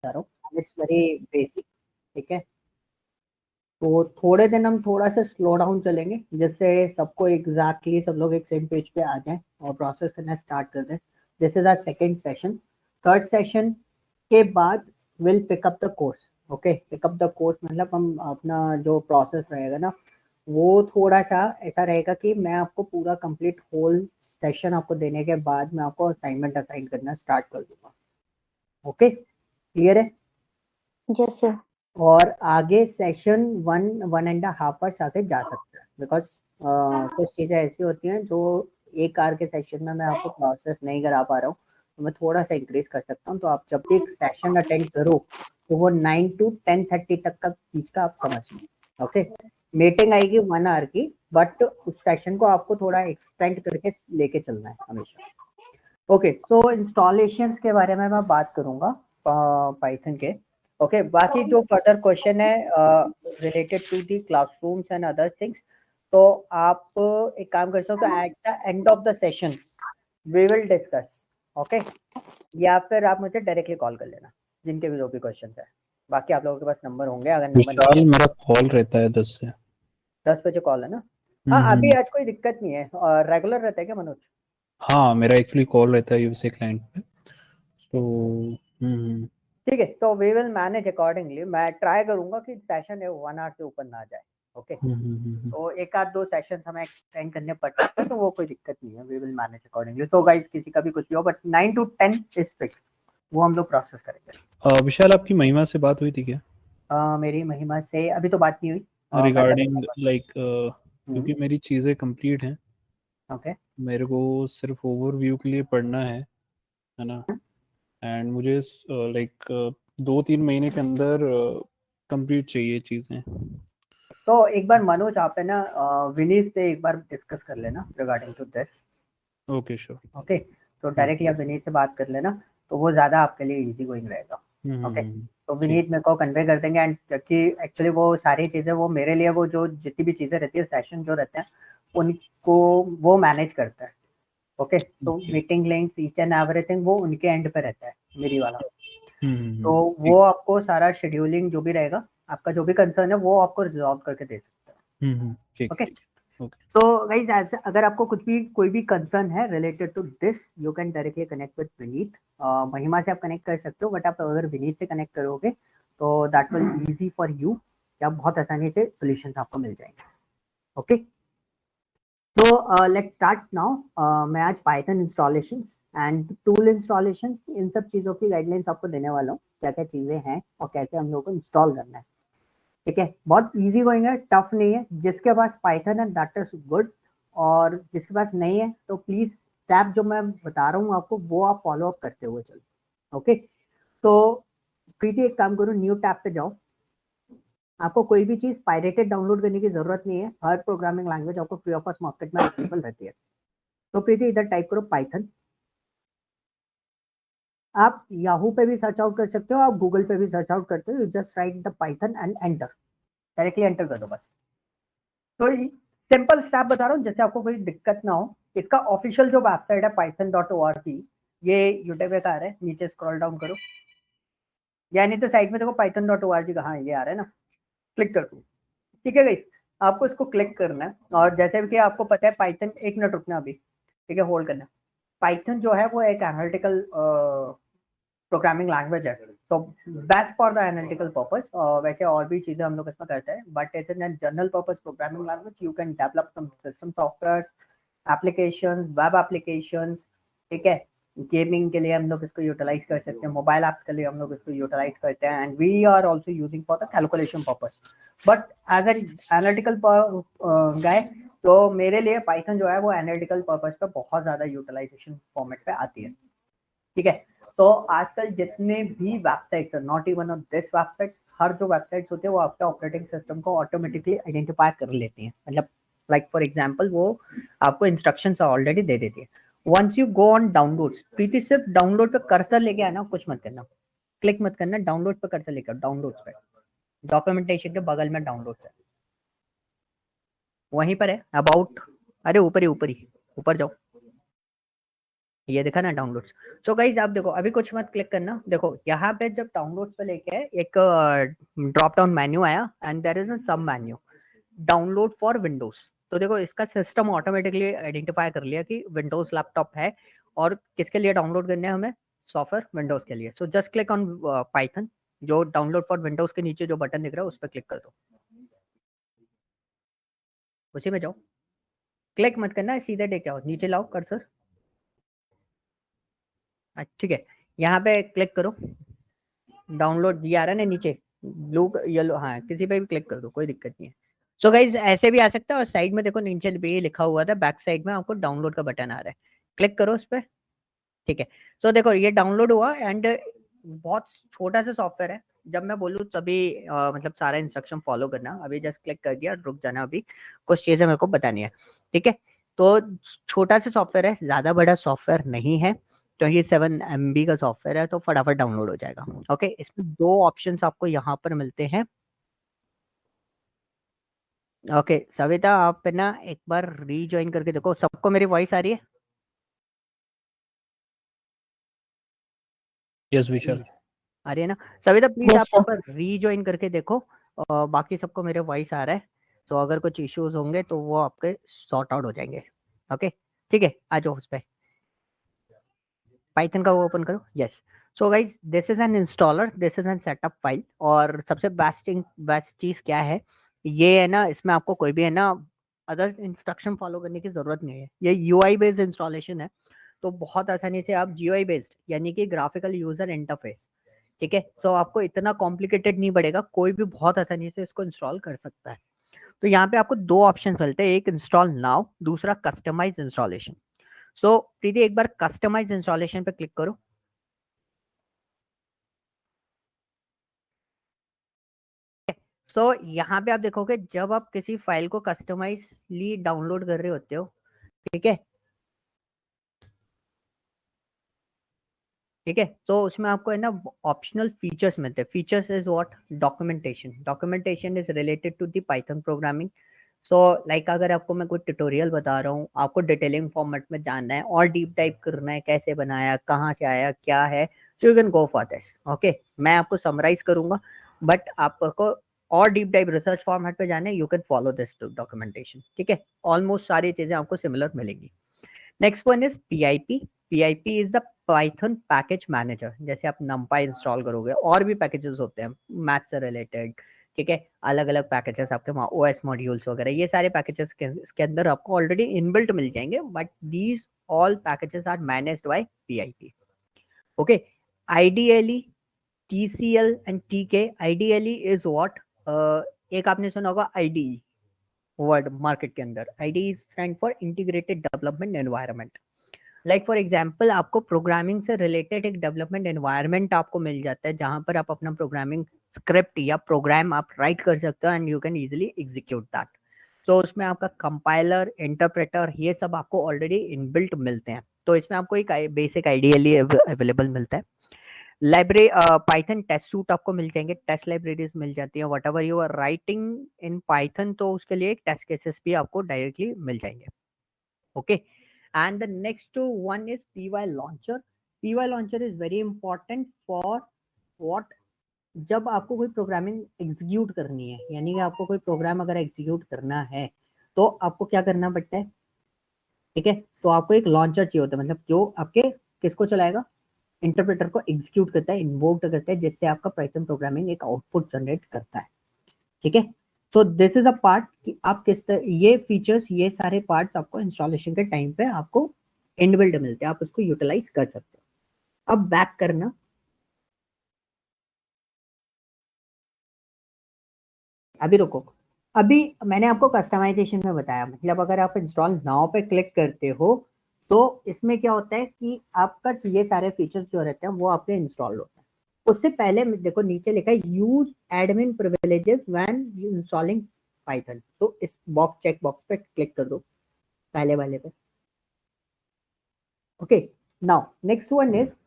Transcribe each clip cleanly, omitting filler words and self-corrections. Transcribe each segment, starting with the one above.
रहा हूँ, it's very basic. ठीक है, तो थोड़े दिन हम थोड़ा सा स्लो डाउन चलेंगे, जिससे सबको एग्जैक्टली सब लोग एक सेम पेज पे आ जाएं और प्रोसेस करना स्टार्ट कर दें। This is our second session. Third session के बाद will pick up the course. Okay, pick up the course मतलब हम अपना जो प्रोसेस रहेगा ना, वो थोड़ा सा ऐसा रहेगा कि मैं आपको पूरा कंप्लीट होल सेशन आपको देने के बाद मैं आपको असाइनमेंट असाइन करना स्टार्ट कर दूंगा। ओके, क्लियर है? Yes sir. और आगे सेशन 1.5 आवर्स आगे जा सकते हैं, बिकॉज कुछ चीज़ें ऐसी होती हैं जो एक आवर के सेशन में मैं आपको प्रोसेस नहीं करा पा रहा हूँ, तो मैं थोड़ा सा इंक्रीज कर सकता हूँ। तो आप जब भी एक सेशन अटेंड करो तो वो 9 to 10:30 तक का बीच का आप समझ लो। ओके, मीटिंग आएगी 1 आवर की, बट उस सेशन को आपको थोड़ा एक्सटेंड करके लेके चलना है हमेशा। ओके, तो इंस्टॉलेशंस के बारे में मैं बात करूंगा पाइथन के। ओके, बाकी जो फर्दर क्वेश्चन है related to the classrooms and other things, तो आप एक काम कर सकते हो, at the end of the session we will discuss. Okay, या फिर आप मुझे डायरेक्टली कॉल कर लेना जिनके भी जो भी क्वेश्चन है। बाकी आप लोगों के पास नंबर होंगे, अगर नंबर नहीं विशाल, है मेरा कॉल रहता है 10 से। 10 बजे कॉल है ना? हाँ, अभी आज कोई दिक्कत नहीं है। रेगुलर रहता है क्या मनोज? हाँ, मेरा एक्चुअली कॉल रहता है यूएसए क्लाइंट पे, तो ठीक है, so we will manage accordingly. मैं ट्राई करूंगा कि सेशन है 1 आवर से ऊपर ना जाए। ओके, तो एक आध दो सेशन हमें एक्सटेंड करने पड़ सकते हैं, तो वो कोई दिक्कत नहीं है, वी विल मैनेज अकॉर्डिंगली। तो गाइस, किसी का भी कुछ भी हो, बट 9 to 10 इज फिक्स, वो हम लोग प्रोसेस करेंगे। विशाल, आपकी महिमा से बात हुई थी क्या मेरी महिमा से अभी तो बात नहीं हुई। मैं रिगार्डिंग करूंगा। लाइक, क्योंकि मेरी चीज़ें कंप्लीट हैं, ओके, मेरे को सिर्फ ओवरव्यू के लिए पढ़ना है ना, एंड मुझे लाइक 2-3 महीने के अंदर कंप्लीट चाहिए चीज़ें। तो एक बार मनोज आप है ना विनीत से एक बार डिस्कस कर लेना regarding to this. Okay, sure. Okay, तो डायरेक्टली आप विनीत से बात कर लेना, तो वो ज़्यादा आपके लिए इजी गोइंग रहेगा। ओके, तो ठीक। विनीत मेरे को कन्वे कर देंगे, एंड कि एक्चुअली वो सारी चीज़ें वो मेरे लिए, वो जो जितनी भी चीज़ें रहती है सेशन जो रहते हैं उनको वो मैनेज करता है। ओके, तो meeting links each and everything वो उनके एंड पे रहता है, मेरी वाला। तो वो ठीक। आपको सारा शेड्यूलिंग जो भी रहेगा, आपका जो भी कंसर्न है वो आपको रिजॉल्व करके दे सकता है। ठीक। Okay, okay. सो गाइज, अगर आपको कुछ भी कोई भी कंसर्न है related to this, you can directly connect with Vineet. Mahima से आप कनेक्ट कर सकते हो, बट आप अगर विनीत से कनेक्ट करोगे तो that will easy for you, या बहुत आसानी से सोल्यूशन आपको मिल जाएंगे। ओके, तो लेट्स स्टार्ट नाउ। मैं आज Python installation and tool installation, इन सब चीज़ों की गाइडलाइंस आपको देने वाला हूँ, क्या क्या चीज़ें हैं और कैसे हम लोग को इंस्टॉल करना है। ठीक है, बहुत इजी गोइंग है, टफ नहीं है। जिसके पास पाइथन है दैट इज गुड, और जिसके पास नहीं है तो प्लीज स्टेप जो मैं बता रहा हूँ आपको वो आप फॉलो अप करते हुए चलो। ओके, तो प्रीति एक काम करो, न्यू टैब पे जाओ। आपको कोई भी चीज पायरेटेड डाउनलोड करने की जरूरत नहीं है, हर प्रोग्रामिंग लैंग्वेज आपको फ्री ऑफ कॉस्ट मार्केट में अवेलेबल रहती है। तो प्रीति इधर टाइप करो पाइथन। आप याहू पे भी सर्च आउट कर सकते हो, आप गूगल पे भी सर्च आउट करते हो, just right the Python and enter, directly enter कर दो बस। तो सिंपल स्टेप बता रहा हूँ जैसे आपको कोई दिक्कत ना हो। इसका ऑफिशियल जो वेबसाइट है python.org, ये यूट्यूब पे आ रहा है, नीचे स्क्रॉल डाउन करो, यानी तो साइड में देखो python.org कहाँ है, ये आ रहा है ना, क्लिक कर दो। ठीक है गाइस, आपको इसको क्लिक करना है, और जैसे कि आपको पता है पाइथन, एक मिनट रुकना अभी, ठीक है, होल्ड करना। पाइथन जो है वो एक एनालिटिकल प्रोग्रामिंग लैंग्वेज है, तो best for the analytical purpose. वैसे और भी चीजें हम लोग इसमें करते हैं, but as an general purpose programming language you can develop some system software applications, web applications. ठीक है, गेमिंग के लिए हम लोग इसको यूटिलाइज कर सकते हैं, मोबाइल ऐप्स के लिए हम लोग इसको यूटिलाइज करते हैं, and we are also using for the calculation purpose. But as an analytical guy, तो मेरे लिए पाइथन जो है वो एनालिटिकल पर्पस पे बहुत ज्यादा यूटिलाइजेशन फॉर्मेट पे आती है। ठीक है, तो आजकल जितने भी वेबसाइट्स है, not even on this websites, हर जो वेबसाइट्स होती है वो आपके ऑपरेटिंग सिस्टम को ऑटोमेटिकली आइडेंटिफाई कर लेती हैं। मतलब लाइक फॉर एग्जांपल वो आपको इंस्ट्रक्शंस ऑलरेडी दे देती है। Once you go on downloads, Preeti सिर्फ डाउनलोड पे कर्सर लेके आना, कुछ मत करना, क्लिक मत करना, डाउनलोड पे कर्सर लेकर, डाउनलोड्स पे, डॉक्यूमेंटेशन के बगल में डाउनलोड्स है, वहीं पर है अबाउट, अरे ऊपर ही ऊपर जाओ, ये देखा ना डाउनलोड्स। सो गाइज आप देखो अभी कुछ मत क्लिक करना, देखो यहाँ पे जब डाउनलोड पे लेके एक ड्रॉप डाउन मेन्यू आया एंड देयर इज अ सब मेन्यू डाउनलोड फॉर विंडोज। तो देखो इसका सिस्टम ऑटोमेटिकली आइडेंटिफाई कर लिया कि विंडोज लैपटॉप है और किसके लिए डाउनलोड करने हैं हमें, सॉफ्टवेयर विंडोज के लिए। So just click on Python, जो डाउनलोड फॉर विंडोज के नीचे जो बटन दिख रहा है उस पर क्लिक कर दो, उसी में जाओ, क्लिक मत करना है, सीधे टेक आओ, नीचे लाओ कर्सर, ठीक है, यहाँ पे क्लिक करो, डाउनलोड ये आ रहा है ना नीचे ब्लू येलो, हाँ किसी पे भी क्लिक कर दो, कोई दिक्कत नहीं है। सो गाइज ऐसे भी आ सकता है, और साइड में देखो नीचे भी ये लिखा हुआ था, बैक साइड में आपको डाउनलोड का बटन आ रहा है, क्लिक करो उस पर, ठीक है। सो देखो ये डाउनलोड हुआ एंड बहुत छोटा सा सॉफ्टवेयर है, जब मैं बोलूँ तभी मतलब सारा इंस्ट्रक्शन फॉलो करना। अभी जस्ट क्लिक कर दिया, रुक जाना, अभी कुछ चीजें मेरे को बतानी है, ठीक है। तो छोटा सा सॉफ्टवेयर है, ज्यादा बड़ा सॉफ्टवेयर नहीं है, 27 MB का सॉफ्टवेयर है, तो फटाफट डाउनलोड हो जाएगा। ओके, इसमें दो ऑप्शंस आपको यहाँ पर मिलते हैं। ओके सविता आप ना एक बार रीज्वाइन करके देखो, सबको मेरी वॉइस आ रही है? यस विशाल। आ रही है ना? सविता प्लीज यस आप सर। एक बार रीज्वाइन करके देखो, बाकी सबको मेरे वॉइस आ रहा है, तो अगर कुछ इश्यूज होंगे तो वो आपके सॉर्ट आउट हो जाएंगे। ओके ठीक है, आ जाओ उस पर, पाइथन का वो ओपन करो, yes. So guys this is N installer, this is N setup file, और सबसे बेस्ट चीज क्या है, ये है ना, इसमें आपको कोई भी है ना अदर इंस्ट्रक्शन फॉलो करने की जरूरत नहीं है, ये यूआई बेस्ड इंस्टॉलेशन है, तो बहुत आसानी से आप जीयूआई बेस्ड यानी कि ग्राफिकल यूजर इंटरफेस, ठीक है, तो आपको इतना कॉम्प्लिकेटेड नहीं पड़ेगा, कोई भी बहुत आसानी से इसको इंस्टॉल कर सकता है। तो यहाँ पे आपको दो ऑप्शन मिलते हैं, एक इंस्टॉल नाउ, दूसरा कस्टमाइज इंस्टॉलेशन। सो प्रीति एक बार कस्टमाइज इंस्टॉलेशन पे क्लिक करो। सो यहाँ पे आप देखोगे जब आप किसी फाइल को कस्टमाइजली डाउनलोड कर रहे होते हो, ठीक है, ठीक है, तो उसमें आपको है ना ऑप्शनल फीचर्स मिलते हैं। Features is what, documentation, documentation is related to the Python programming. So like अगर आपको मैं कोई ट्यूटोरियल बता रहा हूँ, आपको डिटेलिंग फॉर्मेट में जानना है और डीप टाइप करना है, कैसे बनाया, कहाँ से आया, क्या है, so you can go for this. Okay, मैं आपको समराइज करूंगा, बट आपको और डीप टाइप रिसर्च फॉर्मेट पे जाना है, you can follow this documentation, ठीक है, ऑलमोस्ट सारी चीजें आपको सिमिलर मिलेंगी। Next one is PIP. PIP is the Python package manager. जैसे आप numpy इंस्टॉल करोगे, और भी पैकेजेस होते हैं मैथ से रिलेटेड, ठीक है, अलग अलग पैकेजेस आपके ओएस मॉड्यूल्स वगैरह, ये सारे पैकेजेस के अंदर आपको ऑलरेडी इनबिल्ट मिल जाएंगे, but these all packages are managed by PIP. Okay, ideally TCL and TK, ideally is what, एक आपने सुना होगा आईडीई वर्ड मार्केट के अंदर, IDE stand for integrated development environment. Like for example आपको प्रोग्रामिंग से रिलेटेड एक डेवलपमेंट एनवायरनमेंट आपको मिल जाता है, जहां पर आप अपना प्रोग्रामिंग स्क्रिप्ट या प्रोग्राम आप राइट कर सकते हो and you can easily execute that. तो उसमें आपका कंपाइलर, इंटरप्रेटर, ये सब आपको ऑलरेडी इनबिल्ट मिलते हैं, तो इसमें आपको एक बेसिक आइडियली अवेलेबल मिलता है। लाइब्रेरी पाइथन टेस्ट सूट आपको मिल जाएंगे, टेस्ट लाइब्रेरीज मिल जाती है, whatever you are writing in Python, तो उसके लिए एक टेस्ट केसेस भी आपको डायरेक्टली मिल जाएंगे। Okay, and the next one is py launcher. py launcher is very important for what, जब आपको कोई प्रोग्रामिंग एग्जीक्यूट करनी है, यानी कि आपको कोई प्रोग्राम अगर एग्जीक्यूट करना है तो आपको क्या करना पड़ता है, ठीक है, तो आपको एक लॉन्चर चाहिए होता है, मतलब जो आपके किसको चलाएगा, इंटरप्रेटर को एग्जीक्यूट करता है, इन्वोक करता है, जिससे आपका पाइथन प्रोग्रामिंग एक आउटपुट जनरेट करता है, ठीक है। So this is a part कि आप किस तरह ये फीचर्स, ये सारे पार्ट्स आपको इंस्टॉलेशन के टाइम पे आपको इनबिल्ट मिलते हैं, आप उसको यूटिलाइज कर सकते हो। अब बैक करना, अभी रुको, अभी मैंने आपको कस्टमाइजेशन में बताया, मतलब अगर आप इंस्टॉल नाउ पे क्लिक करते हो तो इसमें क्या होता है कि आपका ये सारे फीचर्स जो रहते हैं वो आपके इंस्टॉल होते हैं। उससे पहले देखो नीचे लिखा है use admin privileges when you installing Python, तो इस बॉक्स चेक बॉक्स पे क्लिक कर दो, पहले वाले पे। Okay, now next one is,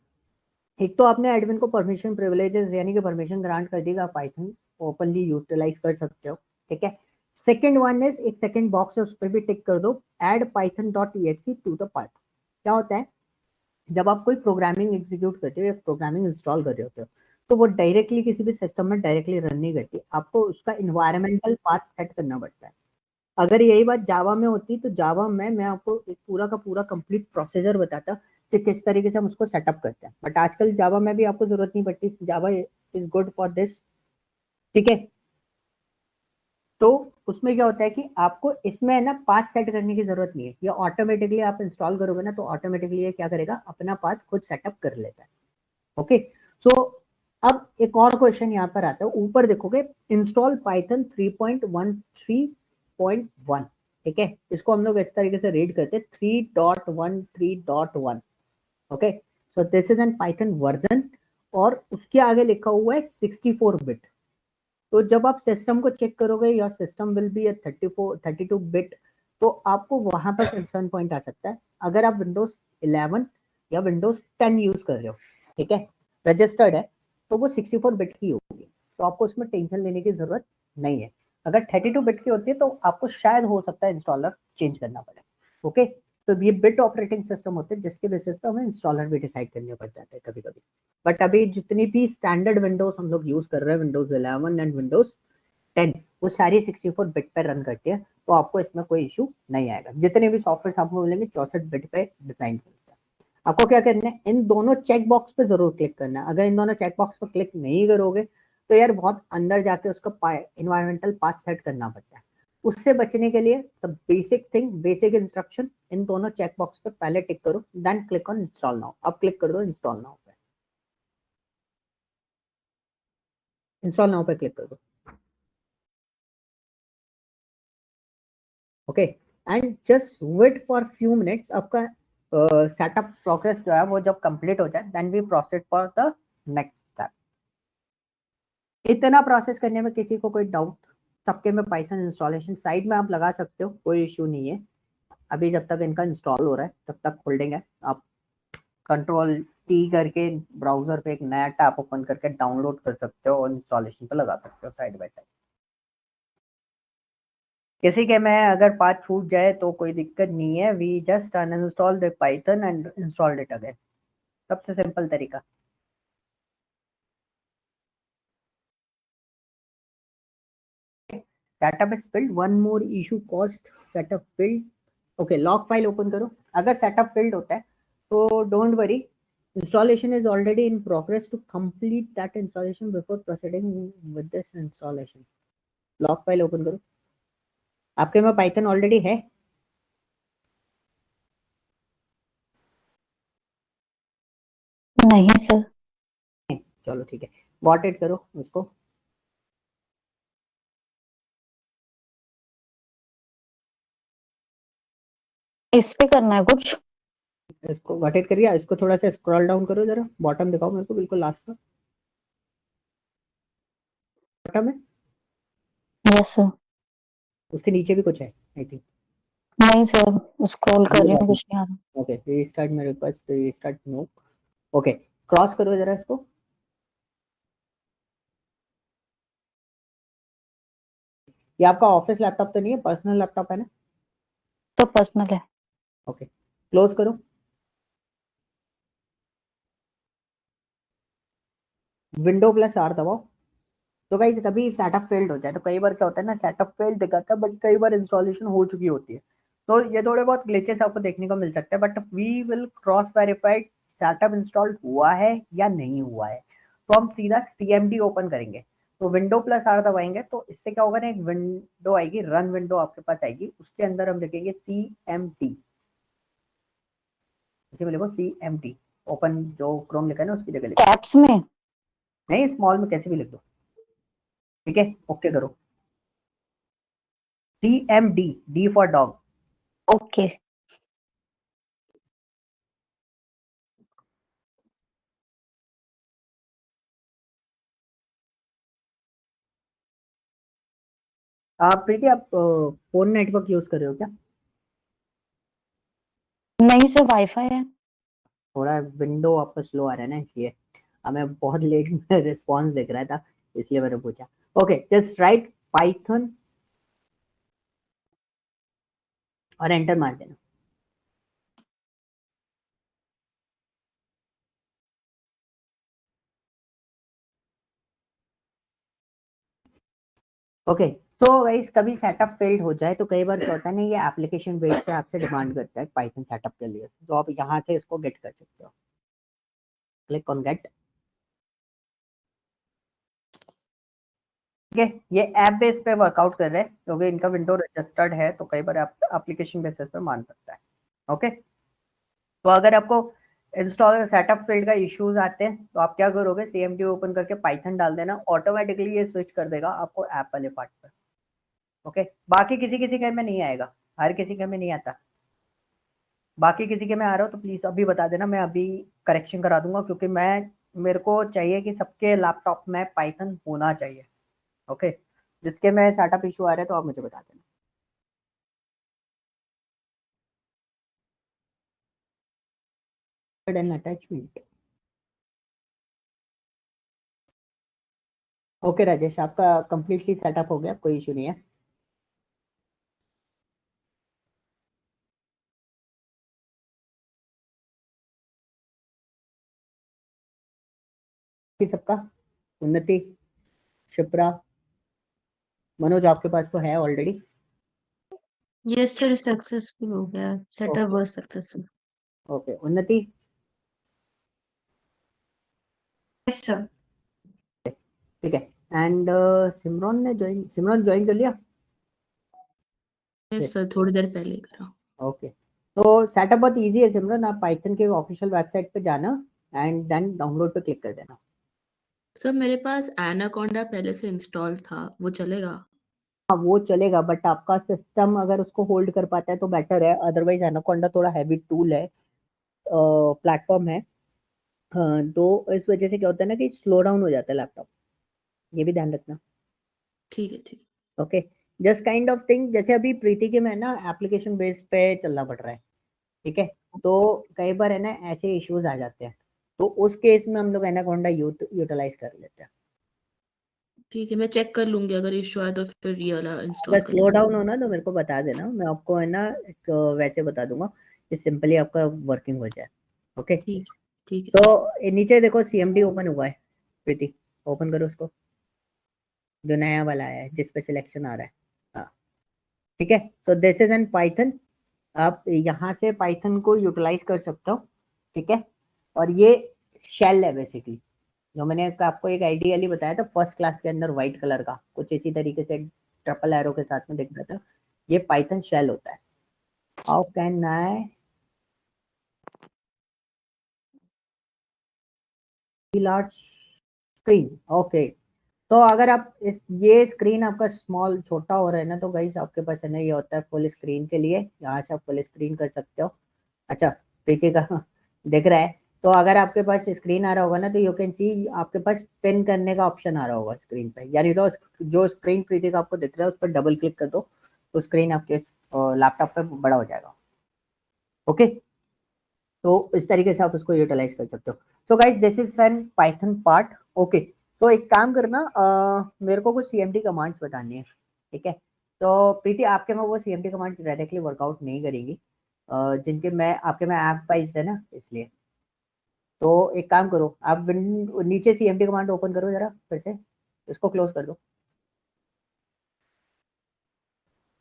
एक तो आपने एडमिन को परमिशन प्रिविलेजेस यानी कि परमिशन ग्रांट कर देगा, पाइथन ओपनली यूटिलाइज कर सकते हो, ठीक है। सेकंड वन इज, एक सेकंड बॉक्स है उस पर भी टिक कर दो, add Python dot exe to the Python. क्या होता है, जब आप कोई प्रोग्रामिंग एग्जीक्यूट करते हो या प्रोग्रामिंग इंस्टॉल कर रहे होते हो तो वो डायरेक्टली किसी भी सिस्टम में डायरेक्टली रन नहीं करती, आपको उसका इन्वायरमेंटल पाथ सेट करना पड़ता है। अगर यही बात जावा में होती तो जावा में मैं आपको एक पूरा का पूरा कंप्लीट प्रोसीजर बताता कि किस तरीके से हम उसको सेटअप करते हैं, बट आजकल जावा में भी आपको जरूरत नहीं पड़ती, Java is good for this. ठीक है, तो उसमें क्या होता है कि आपको इसमें ना पाथ सेट करने की जरूरत नहीं है, ये ऑटोमेटिकली आप इंस्टॉल करोगे ना तो ऑटोमेटिकली ये क्या करेगा, अपना पाथ खुद सेटअप कर लेता है। ओके, सो अब एक और क्वेश्चन यहाँ पर आता है, ऊपर देखोगे इंस्टॉल पाइथन 3.13.1। ठीक है, इसको हम लोग इस तरीके से रीड करते हैं 3.13.1। Okay, so this is N Python version और उसके आगे लिखा हुआ है 64 बिट। तो जब आप सिस्टम को चेक करोगे your system will be 32 bit, तो आपको वहां पर कंसर्न पॉइंट आ सकता है अगर आप विंडोज 11 या विंडोज 10 यूज कर रहे हो। ठीक है, रजिस्टर्ड है तो वो 64 बिट की होगी, तो आपको उसमें टेंशन लेने की जरूरत नहीं है। अगर 32 बिट की होती है तो आपको शायद हो सकता है इंस्टॉलर चेंज करना पड़े। ओके, तो ये बिट ऑपरेटिंग सिस्टम होते हैं जिसके बेसिस पे हमें इंस्टॉलर भी डिसाइड करने पड़ जाते हैं कभी कभी। बट अभी जितनी भी स्टैंडर्ड विंडोज हम लोग यूज कर रहे हैं, विंडोज 11 एंड विंडोज 10, वो सारी 64 बिट पे रन करती है, तो आपको इसमें कोई इशू नहीं आएगा। जितने भी सॉफ्टवेयर आपको मिलेंगे 64 बिट पे डिजाइन होते हैं। आपको क्या करना है, इन दोनों चेक बॉक्स पे जरूर क्लिक करना है। अगर इन दोनों चेक बॉक्स पे क्लिक नहीं करोगे तो यार बहुत अंदर जाके उसका इन्वायरमेंटल पाथ सेट करना पड़ता है। उससे बचने के लिए सब बेसिक थिंग, बेसिक इंस्ट्रक्शन, इन दोनों चेक बॉक्स पे पहले टिक करो, then click on install now. अब क्लिक कर दो इंस्टॉल नाउ पे, इंस्टॉल नाउ पे क्लिक कर दो। Okay, and just wait for few minutes, आपका सेटअप प्रोग्रेस जो है वो जब कंप्लीट हो जाए then we proceed for the next step. इतना प्रोसेस करने में किसी को कोई डाउट? सबके में पाइथन इंस्टॉलेशन साइड में आप लगा सकते हो, कोई इशू नहीं है। अभी जब तक इनका इंस्टॉल हो रहा है तब तक होल्डिंग है। आप कंट्रोल टी करके ब्राउजर पे एक नया टैब ओपन करके डाउनलोड कर सकते हो और इंस्टॉलेशन पे लगा सकते हो साइड बाय साइड। किसी के में अगर पाथ छूट जाए तो कोई दिक्कत नहीं है, we just uninstall the Python and install it again. सबसे सिंपल तरीका। Setup is failed, one more issue cost setup failed. Okay, log file open करो। अगर सेटअप फिल्ड होता है तो don't worry, installation is already in progress, to complete that installation before proceeding with this installation. Log file open करो। आपके में Python already है? नहीं सर। चलो ठीक है, बॉट इट करो उसको। इस पे करना है कुछ? इसको बॉट इट करिए, इसको थोड़ा सा स्क्रॉल डाउन करो, जरा बॉटम दिखाओ मेरे को, बिल्कुल लास्ट का बॉटम है। Yes sir. उसके नीचे भी कुछ है आई थिंक। नहीं सर, स्क्रॉल कर रही हूँ, कुछ नहीं आ रहा। ओके, रीस्टार्ट मेरे पास, रीस्टार्ट नो। ओके, क्रॉस करो जरा इसको। ये आपका ऑफिस लैपटॉप तो नहीं है, पर्सनल लैपटॉप है ना? तो पर्सनल है। ओके, क्लोज करो। विंडो प्लस आर दबाओ। तो गाइस कभी सेटअप फेल्ड हो जाए तो कई बार क्या होता है ना, सेटअप फेल्ड दिखाता है बट कई बार इंस्टॉलेशन हो चुकी होती है, तो ये थोड़े बहुत ग्लिचेस आपको देखने को मिल सकते हैं, but we will cross verified setup installed हुआ है या नहीं हुआ है। तो हम सीधा CMD ओपन करेंगे, तो विंडो प्लस आर दबाएंगे तो इससे क्या होगा ना, एक विंडो आएगी, रन विंडो आपके पास आएगी, उसके अंदर हम लिखेंगे CMD। इसी में लिखो CMD, ओपन जो क्रोम लिखा है ना उसकी जगह लिखो। कैप्स में? नहीं, स्मॉल में कैसे भी लिख दो। ठीक है, ओके करो। CMD, D for dog. Okay. आप प्रीति, आप फोन नेटवर्क यूज कर रहे हो क्या? नहीं सर, वाईफाई है। थोड़ा विंडो आपका स्लो आ रहा है ना, इसलिए हमें बहुत लेट में रिस्पॉन्स दिख रहा था, इसलिए मैंने पूछा। ओके, जस्ट राइट पाइथन और एंटर मार देना। ओके, तो गाइस कभी सेटअप फेल्ड हो जाए तो कई बार क्या होता है ना, ये एप्लीकेशन बेस पे आपसे डिमांड करता है पाइथन सेटअप के लिए, तो आप यहाँ से इसको गेट कर सकते हो। Click on get. ठीक है, ये ऐप बेस पे वर्कआउट कर रहे हैं क्योंकि इनका विंडो रजिस्टर्ड है, तो कई बार आप एप्लीकेशन बेसिस पे मान सकता है। ओके, तो अगर आपको इंस्टॉल सेटअप फील्ड का इश्यूज आते हैं तो आप क्या करोगे, CMD ओपन करके पाइथन डाल देना, ऑटोमेटिकली ये स्विच कर देगा आपको ऐप वाले पार्ट पर। ओके, बाकी किसी किसी के में नहीं आएगा, हर किसी के में नहीं आता। बाकी किसी के में आ रहा हो तो प्लीज अभी बता देना, मैं अभी करेक्शन करा दूंगा, क्योंकि मेरे को चाहिए कि सबके लैपटॉप में पाइथन होना चाहिए। ओके, जिसके में सेटअप इशू आ रहा है तो आप मुझे बता देना। अटैचमेंट। ओके राजेश, आपका कंप्लीटली सेटअप हो गया, कोई इशू नहीं है। सबका उन्नति, शिप्रा, मनोज आपके पास तो है ऑलरेडी। यस सर, सक्सेसफुल हो गया, setup okay was successful. Okay, Unnati. Yes sir. ठीक है, एंड सिमरन ज्वाइन कर लिया। यस सर, थोड़ी देर पहले करा। ओके, तो सेटअप बहुत इजी है सिमरन, आप पाइथन के ऑफिशियल वेबसाइट पे जाना एंड देन डाउनलोड पे क्लिक कर देना। सर मेरे पास एनाकोंडा पहले से इंस्टॉल था, वो चलेगा? हाँ वो चलेगा, बट आपका सिस्टम अगर उसको होल्ड कर पाता है तो बेटर है, अदरवाइज एनाकोंडा थोड़ा हैवी टूल है, प्लेटफॉर्म है। हाँ, तो इस वजह से क्या होता है ना कि स्लो डाउन हो जाता है लैपटॉप, ये भी ध्यान रखना। ठीक है, ठीक। Okay, just kind of thing, जैसे अभी प्रीति के में ना एप्लीकेशन बेस पे चलना पड़ रहा है, ठीक है, तो कई बार है ना ऐसे इश्यूज आ जाते हैं, तो उस केस में हम लोग एनाकोंडा यूटिलाइज कर लेते हैं। ठीक है, मैं चेक कर लूंगी, अगर इशू आए तो फिर ये वाला इंस्टॉल अगर कर स्लो लूंगी। डाउन होना तो मेरे को बता देना, मैं आपको है ना एक वैसे बता दूंगा कि सिंपली आपका वर्किंग हो जाए। ओके, ठीक है, ठीक है। तो नीचे देखो CMD ओपन हुआ है, प्रीति ओपन करो उसको, जो नया वाला आया है जिसपे सिलेक्शन आ रहा है। हाँ ठीक है, तो दिस इज एन पाइथन, आप यहाँ से पाइथन को यूटिलाइज कर सकते हो। ठीक है, और ये शेल है बेसिकली, जो मैंने आपको एक आइडियली बताया था फर्स्ट क्लास के अंदर व्हाइट कलर का, कुछ इसी तरीके से ट्रिपल एरो के साथ में दिख रहा था, ये पाइथन शेल होता है। How can I large screen? Okay, तो अगर आप ये स्क्रीन आपका स्मॉल छोटा हो रहा है ना, तो गाइस आपके पास है ना ये होता है फुल स्क्रीन के लिए, यहाँ से आप फुल स्क्रीन कर सकते हो। अच्छा, पीके का दिख रहा है, तो अगर आपके पास स्क्रीन आ रहा होगा ना तो यू कैन सी आपके पास पिन करने का ऑप्शन आ रहा होगा स्क्रीन पे, यानी तो जो स्क्रीन प्रीति का आपको दिख रहा है उस पर डबल क्लिक कर दो तो स्क्रीन आपके लैपटॉप पे बड़ा हो जाएगा। ओके, तो इस तरीके से आप उसको यूटिलाइज कर सकते हो। So guys this is N Python part. Okay, तो एक काम करना, मेरे को कुछ CMD कमांड्स बतानी है, ठीक है, तो प्रीति आपके में वो CMD कमांड्स डायरेक्टली वर्कआउट नहीं करेंगी, जिनके मैं आपके में ऐप वाइज है ना, इसलिए तो एक काम करो, आप नीचे CMD कमांड ओपन करो जरा फिर से, इसको क्लोज कर दो।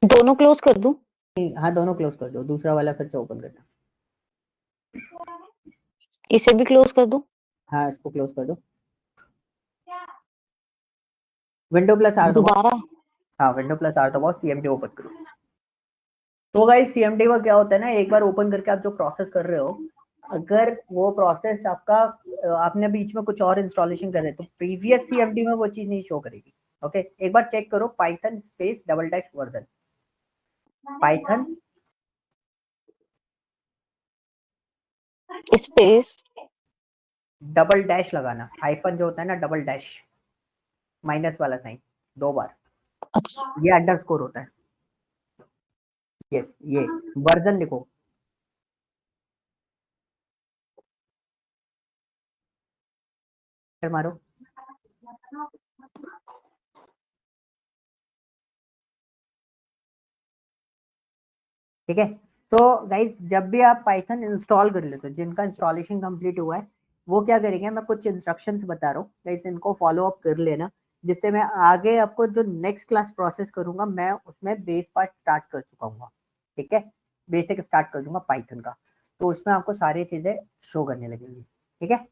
दोनों क्लोज कर दूं? हाँ दोनों क्लोज कर दो, दूसरा वाला फिर से ओपन करना। इसे भी क्लोज कर दूं? हाँ इसको क्लोज कर दो, विंडो+R दबाओ। दोबारा? हाँ विंडो+R दबाओ, CMD ओपन करो। तो गाइस CMD का क्या होता है ना, एक बार ओपन करके आप जो प्रोसेस कर रहे हो, अगर वो प्रोसेस आपका आपने बीच में कुछ और इंस्टॉलेशन कर रहे तो प्रीवियस CMD में वो चीज नहीं शो करेगी। ओके, एक बार चेक करो, Python space -- version, Python space -- लगाना, हाइफन जो होता है ना -- माइनस वाला साइन 2 बार, अच्छा, ये अंडरस्कोर होता है। यस, ये वर्जन लिखो, फिर मारो। ठीक है, तो गाइज जब भी आप पाइथन इंस्टॉल कर लेते हो, जिनका इंस्टॉलेशन कंप्लीट हुआ है वो क्या करेंगे, मैं कुछ इंस्ट्रक्शंस बता रहा हूँ गाइज, इनको फॉलो अप कर लेना। जिससे मैं आगे आपको जो नेक्स्ट क्लास प्रोसेस करूंगा मैं उसमें बेस पार्ट स्टार्ट कर चुका हूँ, ठीक है, बेसिक स्टार्ट कर दूंगा पाइथन का, तो उसमें आपको सारी चीजें शो करने लगेंगी, ठीक है।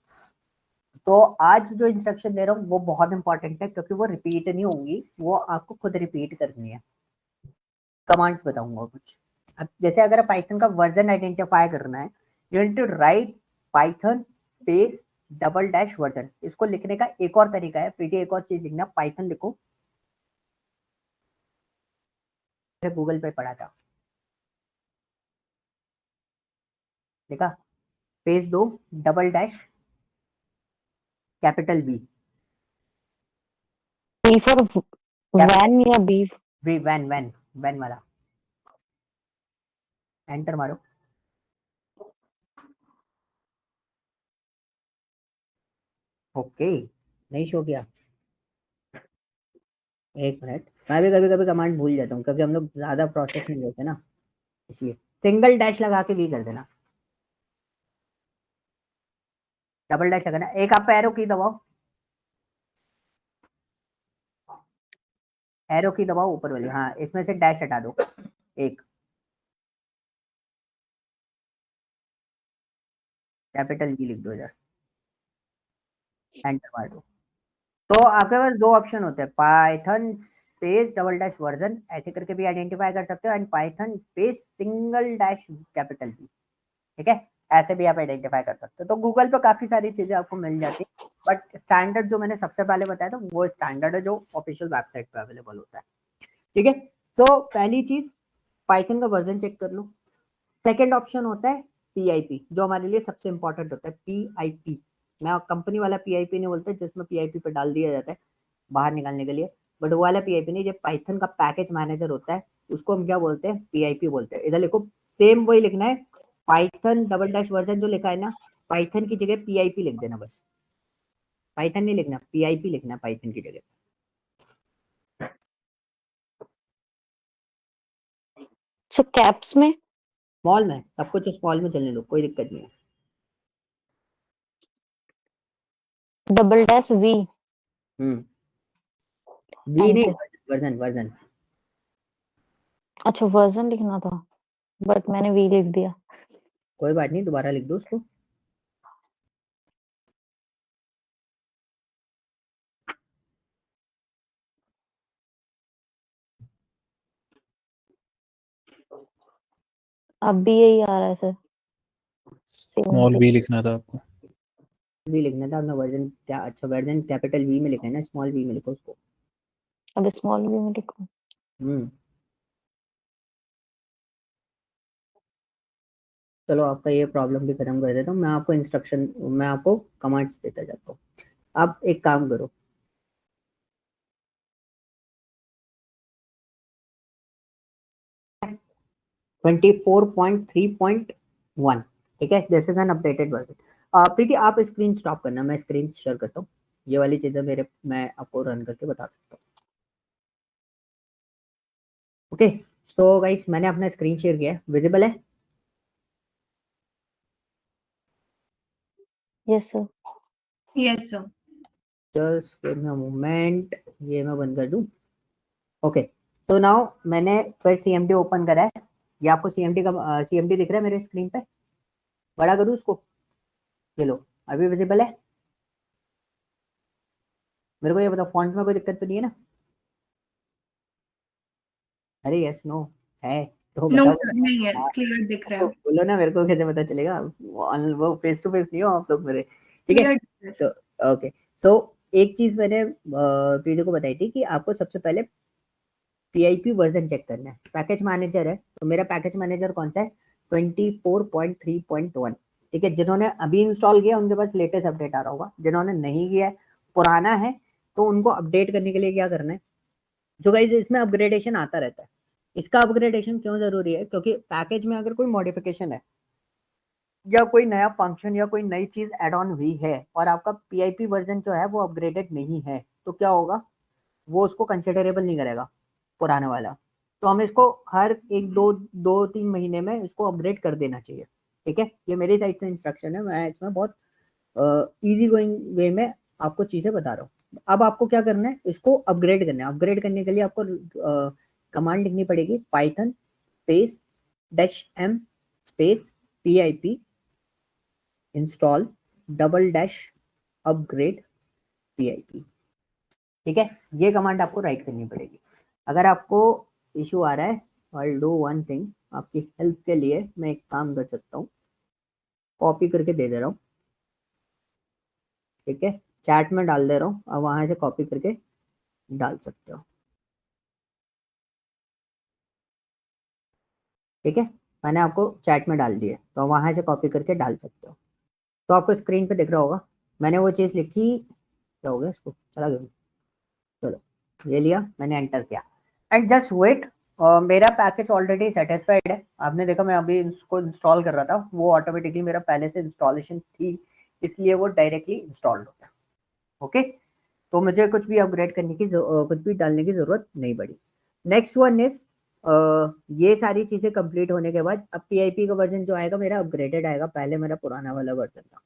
तो आज जो इंस्ट्रक्शन दे रहा हूँ वो बहुत इंपॉर्टेंट है क्योंकि वो रिपीट नहीं होंगी, वो आपको खुद रिपीट करनी है। कमांड्स बताऊंगा कुछ। अब जैसे अगर पाइथन का वर्जन आइडेंटिफाई करना है, you need to write Python space double dash version. इसको लिखने का एक और तरीका है, प्रीति एक और चीज लिखना, पाइथन लिखो, गूगल पे पढ़ा था, देखा, स्पेस दो double dash capital B, B for van या B? V van van van वाला, एंटर मारो। ओके, नहीं शो किया, एक मिनट, मैं भी कभी कभी कमांड भूल जाता हूँ क्योंकि हम लोग ज्यादा प्रोसेस नहीं होते ना, इसलिए सिंगल डैश लगा के भी कर देना, डबल डैश लगाना, एक आप एरो की दबाओ, एरो की दबाओ ऊपर वाली, हाँ इसमें से डैश हटा दो एक, कैपिटल जी लिख दो इधर, एंटर मार दो। तो आपके पास दो ऑप्शन होते हैं, Python space double dash version ऐसे करके भी आइडेंटिफाई कर सकते हो, and Python space single dash capital G, ठीक है, ऐसे भी आप आइडेंटिफाई कर सकते हो। तो गूगल पे काफी सारी चीजें आपको मिल जाती है, बट स्टैंडर्ड जो मैंने सबसे पहले बताया था वो स्टैंडर्ड है जो ऑफिशियल वेबसाइट पे अवेलेबल होता है, ठीक है। तो पहली चीज पाइथन का वर्जन चेक कर लो। सेकेंड ऑप्शन होता है पीआईपी, जो हमारे लिए सबसे इंपॉर्टेंट होता है, पीआईपी। मैं कंपनी वाला पीआईपी नहीं बोलते जिसमें पीआईपी पे डाल दिया जाता है बाहर निकालने के लिए, बट वो वाला पीआईपी नहीं, जो पाइथन का पैकेज मैनेजर होता है उसको हम क्या बोलते हैं, पीआईपी बोलते हैं। इधर लिखो, सेम वही लिखना है, पाइथन डबल डैश वर्जन जो लिखा है ना, पाइथन की जगह पीआईपी लिख देना बस, पाइथन नहीं लिखना, पीआईपी लिखना पाइथन की जगह। सो कैप्स में? स्मॉल में, सब कुछ स्मॉल में चलने दो, कोई दिक्कत नहीं है। Double dash V? वी नहीं, एंटर। Version version. अच्छा वर्जन लिखना था, बट मैंने वी लिख दिया। कोई बात नहीं, दोबारा लिख दो उसको। अब भी यही आ रहा है सर, स्मॉल वी लिखना था आपको। वी लिखना था आपने, वर्जन क्या, अच्छा वर्जन कैपिटल वी में लिखा है ना, स्मॉल वी में लिखो उसको। अब स्मॉल वी में लिखूं? हम्म, चलो आपका ये प्रॉब्लम भी खत्म कर देता हूँ, मैं आपको इंस्ट्रक्शन, मैं आपको कमांड्स देता जाता हूँ। आप एक काम करो, ट्वेंटी 24.3.1, ठीक है, this is an updated version. Preeti आप स्क्रीन स्टॉप करना, मैं स्क्रीन शेयर करता हूँ, ये वाली चीजें मेरे, मैं आपको रन करके बता सकता हूँ। ओके, सो गाइस मैंने अपना स्क्रीन शेयर किया है, विजिबल है? Yes sir. Yes sir. Just give me a moment, ये मैं बंद कर दूं। ओके, तो नाउ मैंने फिर सीएमडी ओपन करा है, ये आपको सीएमडी का सीएमडी दिख रहा है मेरे स्क्रीन पे, बड़ा करूँ उसको, ये लो, अभी विजिबल है? मेरे को ये बताओ, फॉन्ट में कोई दिक्कत तो नहीं है ना? अरे यस नो है तो नो बताओ। सर, नहीं है, हाँ, क्लियर दिख रहा तो है। बोलो ना, मेरे को कैसे पता चलेगा, वो फेस टू फेस नहीं हो आप लोग मेरे, ठीक है। क्लियर दिख रहा है तो सर। ओके, सो एक चीज मैंने पीडी को बताई थी कि आपको सबसे पहले पीआईपी वर्जन चेक करना है, पैकेज मैनेजर है, तो मेरा पैकेज मैनेजर कौन सा है, 24.3.1, ठीक है। जिन्होंने अभी इंस्टॉल किया उनके पास लेटेस्ट अपडेट आ रहा होगा, जिन्होंने नहीं किया है, पुराना है, तो उनको अपडेट करने के लिए क्या करना है, जो गाइस इसमें अपग्रेडेशन आता रहता है। इसका अपग्रेडेशन क्यों जरूरी है, क्योंकि पैकेज में अगर कोई मॉडिफिकेशन है या कोई नया फंक्शन या कोई नई चीज एड ऑन हुई है और आपका पीआईपी वर्जन जो है वो अपग्रेडेड नहीं है, तो क्या होगा, वो उसको कंसिडरेबल नहीं करेगा पुराने वाला। तो हमें इसको हर एक दो दो तीन महीने में इसको अपग्रेड कर देना चाहिए, ठीक है। ये मेरी साइड से इंस्ट्रक्शन है, मैं इसमें बहुत इजी गोइंग वे में आपको चीजें बता रहा हूँ, अब आपको क्या करना है, इसको अपग्रेड करना है। अपग्रेड करने के लिए आपको कमांड लिखनी पड़ेगी, Python space -m space pip install double dash upgrade pip। ठीक है, ये कमांड आपको राइट करनी पड़ेगी। अगर आपको इशू आ रहा है, आई डू वन थिंग, आपकी हेल्प के लिए मैं एक काम कर सकता हूँ, कॉपी करके दे दे रहा हूँ। ठीक है, चैट में डाल दे रहा हूँ, अब वहां से कॉपी करके डाल सकते हो। ठीक है, मैंने आपको चैट में डाल दिया, तो वहां से कॉपी करके डाल सकते हो। तो आपको स्क्रीन पे दिख रहा होगा, मैंने वो चीज़ लिखी, क्या हो गया इसको, चला गया। चलो ये लिया, मैंने एंटर किया एंड जस्ट वेट। मेरा पैकेज ऑलरेडी सेटिस्फाइड है। आपने देखा मैं अभी इसको इंस्टॉल कर रहा था, वो ऑटोमेटिकली मेरा पहले से इंस्टॉलेशन थी, इसलिए वो डायरेक्टली इंस्टॉल्ड हो गया। ओके, तो मुझे कुछ भी अपग्रेड करने की कुछ भी डालने की जरूरत नहीं पड़ी। नेक्स्ट वन इज, ये सारी चीजें कंप्लीट होने के बाद अब पीआईपी का वर्जन जो आएगा मेरा अपग्रेडेड आएगा, पहले मेरा पुराना वाला वर्जन था।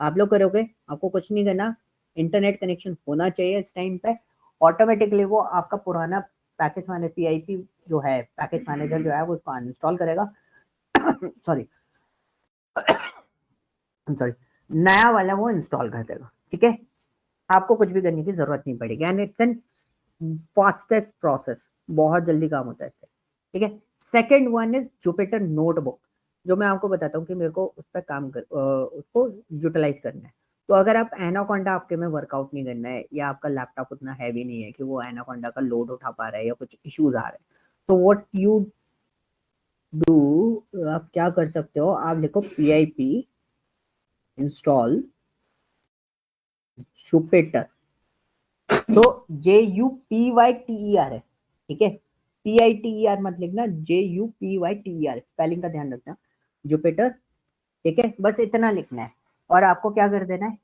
आप लोग करोगे, आपको कुछ नहीं करना, इंटरनेट कनेक्शन होना चाहिए इस टाइम पे, ऑटोमेटिकली वो आपका पुराना पैकेज मैनेज पीआईपी जो है, पैकेज मैनेजर जो है वो उसको अनइंस्टॉल करेगा। सॉरी सॉरी, नया वाला वो इंस्टॉल कर देगा। ठीक है, आपको कुछ भी करने की जरूरत नहीं पड़ेगी and it's an fastest process, बहुत जल्दी काम होता है इससे। ठीक है, second one is Jupyter notebook, जो मैं आपको बताता हूँ कि मेरे को उस पर काम कर उसको यूटिलाइज करना है। तो अगर आप एनाकोंडा आपके में वर्कआउट नहीं करना है, या आपका लैपटॉप उतना हैवी नहीं है कि वो एनाकोंडा का लोड उठा पा रहा है, या कुछ इश्यूज आ रहे हैं, तो व्हाट यू डू, आप क्या कर सकते हो, आप लिखो pip इंस्टॉल जुपिटर। तो JUPYTER है, ठीक है, PITER मत लिखना, JUPYTER, स्पेलिंग का ध्यान रखना, जुपिटर। ठीक है, बस इतना लिखना है और आपको क्या कर देना है,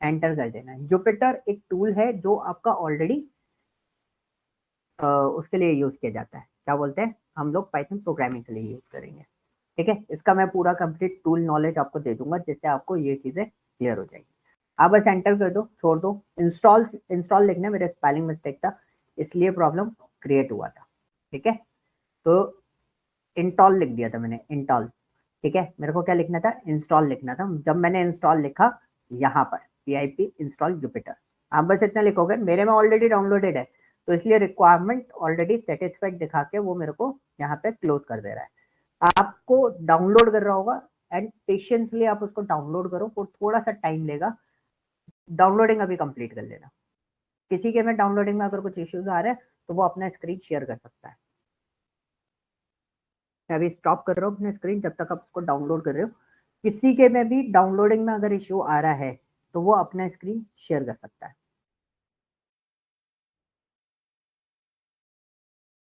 एंटर कर देना है। जुपिटर एक टूल है जो आपका ऑलरेडी उसके लिए यूज किया जाता है, क्या बोलते हैं हम लोग, पाइथन प्रोग्रामिंग के लिए यूज करेंगे। ठीक है, इसका मैं पूरा कंप्लीट टूल नॉलेज आपको दे दूंगा, जिससे आपको ये चीजें क्लियर हो जाएगी। आप बस एंटर कर दो, छोड़ दो। इंस्टॉल इंस्टॉल लिखना, मेरा स्पेलिंग मिस्टेक था इसलिए प्रॉब्लम क्रिएट हुआ था। ठीक है, तो इंस्टॉल लिख दिया था मैंने, इंस्टॉल। ठीक है, मेरे को क्या लिखना था, इंस्टॉल लिखना था। जब मैंने इंस्टॉल लिखा यहाँ पर pip इंस्टॉल जुपिटर, आप बस इतना लिखोगे, मेरे में ऑलरेडी डाउनलोडेड है, तो इसलिए रिक्वायरमेंट ऑलरेडी सेटिस्फाइड दिखा के वो मेरे को यहाँ पे क्लोज कर दे रहा है। आपको डाउनलोड कर रहा होगा एंड पेशेंसली आप उसको डाउनलोड करो, वो थोड़ा सा टाइम लेगा। डाउनलोडिंग अभी कंप्लीट कर लेना। किसी के में डाउनलोडिंग में अगर कुछ इश्यूज आ रहे हैं तो वो अपना स्क्रीन शेयर कर सकता है। मैं अभी स्टॉप कर रहा हूँ अपने स्क्रीन, जब तक आप उसको डाउनलोड कर रहे हो। किसी के में भी डाउनलोडिंग में अगर इश्यू आ रहा है तो वो अपना स्क्रीन शेयर कर सकता है।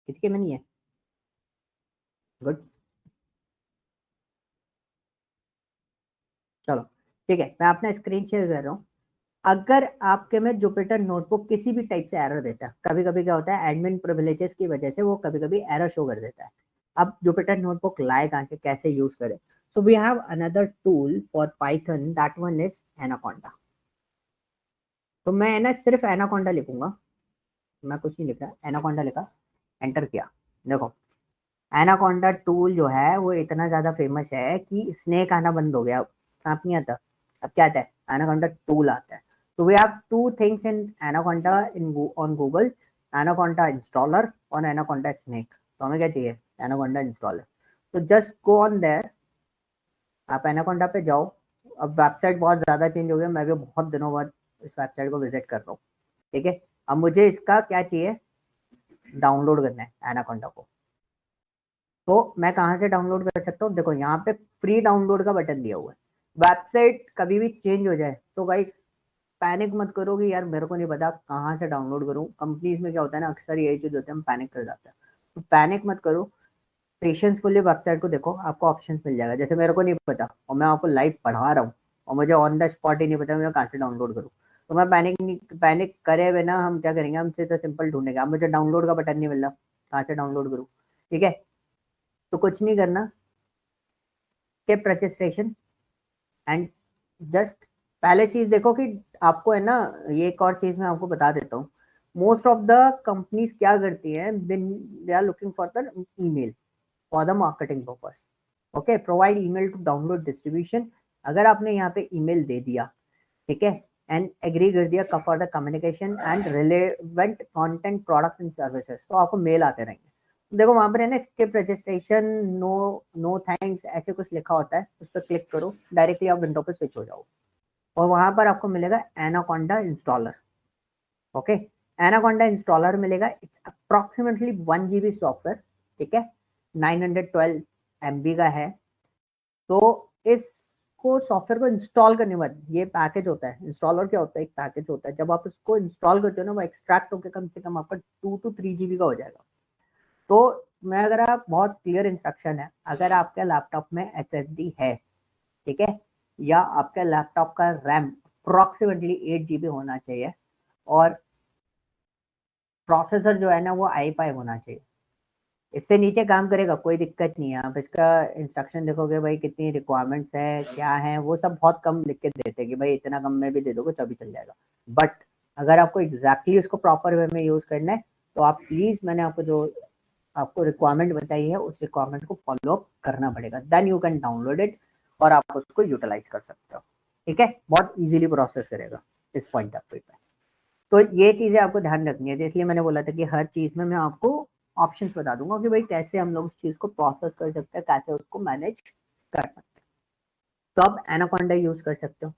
किसी के में नहीं है, गुड, चलो ठीक है, मैं अपना स्क्रीन शेयर कर रहा हूँ। अगर आपके में जुपिटर नोटबुक किसी भी टाइप से एरर देता है, कभी कभी क्या होता है, एडमिन प्रिविलेजेस की वजह से वो कभी कभी एरर शो कर देता है। अब जुपिटर नोटबुक लाए कहाँ से, कैसे यूज करें, so we have another tool for Python, that one is Anaconda। तो मैं ना सिर्फ एनाकोंडा लिखूंगा, मैं कुछ नहीं लिख रहा, एनाकोंडा लिखा, एंटर किया। देखो एनाकोंडा टूल जो है वो इतना ज्यादा फेमस है कि स्नेक आना बंद हो गया, सांप नहीं आता, अब क्या आता है, एनाकोंडा टूल आता है। तो we have two things in Anaconda in on Google, Anaconda installer और एनाकोंडा स्नेक। तो हमें क्या चाहिए, एनाकोंडा इंस्टॉलर। तो जस्ट गो ऑन देयर, आप एनाकोंडा पे जाओ। अब वेबसाइट बहुत ज़्यादा चेंज हो गया, मैं भी बहुत दिनों बाद इस वेबसाइट को विजिट कर रहा हूँ। ठीक है, अब मुझे इसका क्या चाहिए, डाउनलोड करना है एनाकोंडा को। तो मैं कहाँ से डाउनलोड कर सकता हूँ, देखो यहाँ पे फ्री डाउनलोड का बटन दिया हुआ है। वेबसाइट कभी भी चेंज हो जाए तो गाइस पैनिक मत करो कि यार मेरे को नहीं पता कहाँ से डाउनलोड करूँ। कंपनीज में क्या होता है ना, अक्सर यही चीज होता है, हम पैनिक कर जाते हैं। तो पैनिक मत करो, पेशेंसफुली वेबसाइट को देखो, आपको ऑप्शन मिल जाएगा। जैसे मेरे को नहीं पता और मैं आपको लाइव पढ़ा रहा हूँ और मुझे ऑन द स्पॉट ही नहीं पता मैं कहाँ से डाउनलोड करूँ, तो मैं पैनिक करे बिना हम क्या करेंगे, हम सीधा सिंपल ढूंढेंगे। अब मुझे डाउनलोड का बटन नहीं मिल रहा, कहाँ से डाउनलोड करूँ। ठीक है, तो कुछ नहीं करना, स्किप रजिस्ट्रेशन एंड जस्ट पहले चीज देखो कि आपको है ना, ये एक और चीज मैं आपको बता देता हूँ, मोस्ट ऑफ द कंपनीज क्या करती है, they are looking for the email for the marketing purpose. Okay, provide email to download distribution. अगर आपने यहाँ पे ईमेल दे दिया, ठीक है, एंड एग्री कर दिया for the communication and relevant content product and services, तो आपको मेल आते रहेंगे। देखो वहां पर है ना, skip registration, no no thanks, ऐसे कुछ लिखा होता है, उस पर क्लिक करो, डायरेक्टली आप विंडो पे स्विच हो जाओ और वहां पर आपको मिलेगा anaconda installer. Okay, anaconda installer मिलेगा, इट्स अप्रोक्सीमेटली 1 GB सॉफ्टवेयर, ठीक है, 912 MB का है। तो इसको सॉफ्टवेयर को इंस्टॉल करने के बाद ये पैकेज होता है, इंस्टॉलर क्या होता है, एक पैकेज होता है, जब आप इसको इंस्टॉल करते हो ना, वो एक्सट्रैक्ट होकर कम से कम आपका 2 to 3 GB का हो जाएगा। तो मैं अगर आप, बहुत क्लियर इंस्ट्रक्शन है, अगर आपके लैपटॉप में SSD है, ठीक है, या आपके लैपटॉप का रैम अप्रोक्सीमेटली 8 GB होना चाहिए, और प्रोसेसर जो है ना वो i5 होना चाहिए। इससे नीचे काम करेगा, कोई दिक्कत नहीं है। आप इसका इंस्ट्रक्शन देखोगे भाई, कितनी रिक्वायरमेंट्स है, क्या है, वो सब बहुत कम लिख के देते हैं कि भाई इतना कम में भी दे दोगे तभी चल जाएगा। बट अगर आपको एग्जैक्टली उसको प्रॉपर वे में यूज करना है, तो आप प्लीज, मैंने आपको जो आपको रिक्वायरमेंट बताई है उस रिक्वायरमेंट को फॉलो करना पड़ेगा, then you can download it और आप उसको यूटिलाइज कर सकते हो। ठीक है, बहुत इजीली प्रोसेस करेगा इस पॉइंट ऑफ व्यू पे। तो ये चीजें आपको ध्यान रखनी है, इसलिए मैंने बोला था कि हर चीज में मैं आपको ऑप्शंस बता दूंगा कि भाई कैसे हम लोग उस चीज को प्रोसेस कर सकते हैं, कैसे उसको मैनेज कर सकते हैं। तो आप एनाकोंडा यूज कर सकते हो।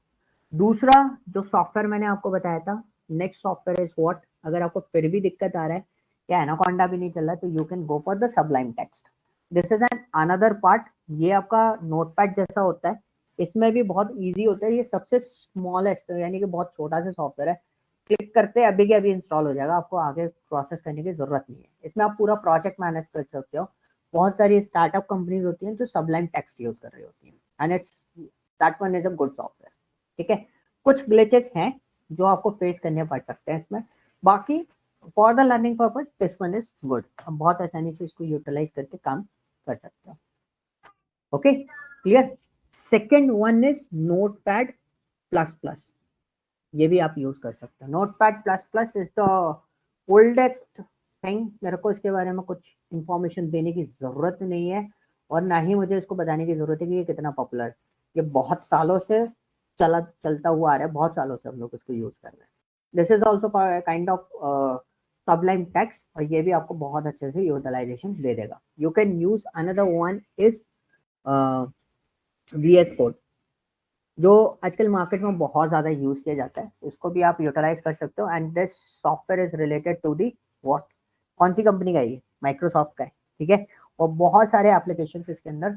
दूसरा जो सॉफ्टवेयर मैंने आपको बताया था, नेक्स्ट सॉफ्टवेयर इज व्हाट, अगर आपको फिर भी दिक्कत आ रहा है कि एनाकोंडा भी नहीं चल रहा, तो you can go for the Sublime text. This is an another part, ये आपका नोटपैड जैसा होता है, इसमें भी बहुत इजी होता है, ये सबसे स्मॉलेस्ट यानी कि बहुत छोटा सा सॉफ्टवेयर है, क्लिक करते अभी के अभी इंस्टॉल हो जाएगा, आपको आगे प्रोसेस करने की जरूरत नहीं है। इसमें आप पूरा प्रोजेक्ट मैनेज कर सकते हो। बहुत सारी स्टार्टअप कंपनीज होती हैं जो सबलाइम टेक्स्ट यूज कर रही होती हैं, and it's that one is a good software. ठीक है, कुछ ग्लिचेस हैं जो आपको फेस करने पड़ सकते हैं इसमें, बाकी for the learning purpose this one is good. आप बहुत आसानी से इसको यूटिलाइज करके काम कर सकते हो। Okay, clear. Second one is notepad plus plus, ये भी आप यूज कर सकते हो। Notepad plus plus is the oldest thing, मेरे को इसके बारे में कुछ इंफॉर्मेशन देने की जरूरत नहीं है, और ना ही मुझे इसको बताने की जरूरत है कि ये कितना पॉपुलर है। ये बहुत सालों से चलता हुआ आ रहा है, बहुत सालों से हम लोग इसको यूज कर रहे हैं। This is also kind of Sublime text, और ये भी आपको बहुत अच्छे से यूटिलाइजेशन दे देगा। You can use another one is VS code, जो आजकल मार्केट में बहुत ज्यादा यूज किया जाता है, इसको भी आप यूटिलाइज कर सकते हो। And this software is related to the what, कौन सी कंपनी का, ये माइक्रोसॉफ्ट का है, ठीक है, और बहुत सारे एप्लीकेशन इसके अंदर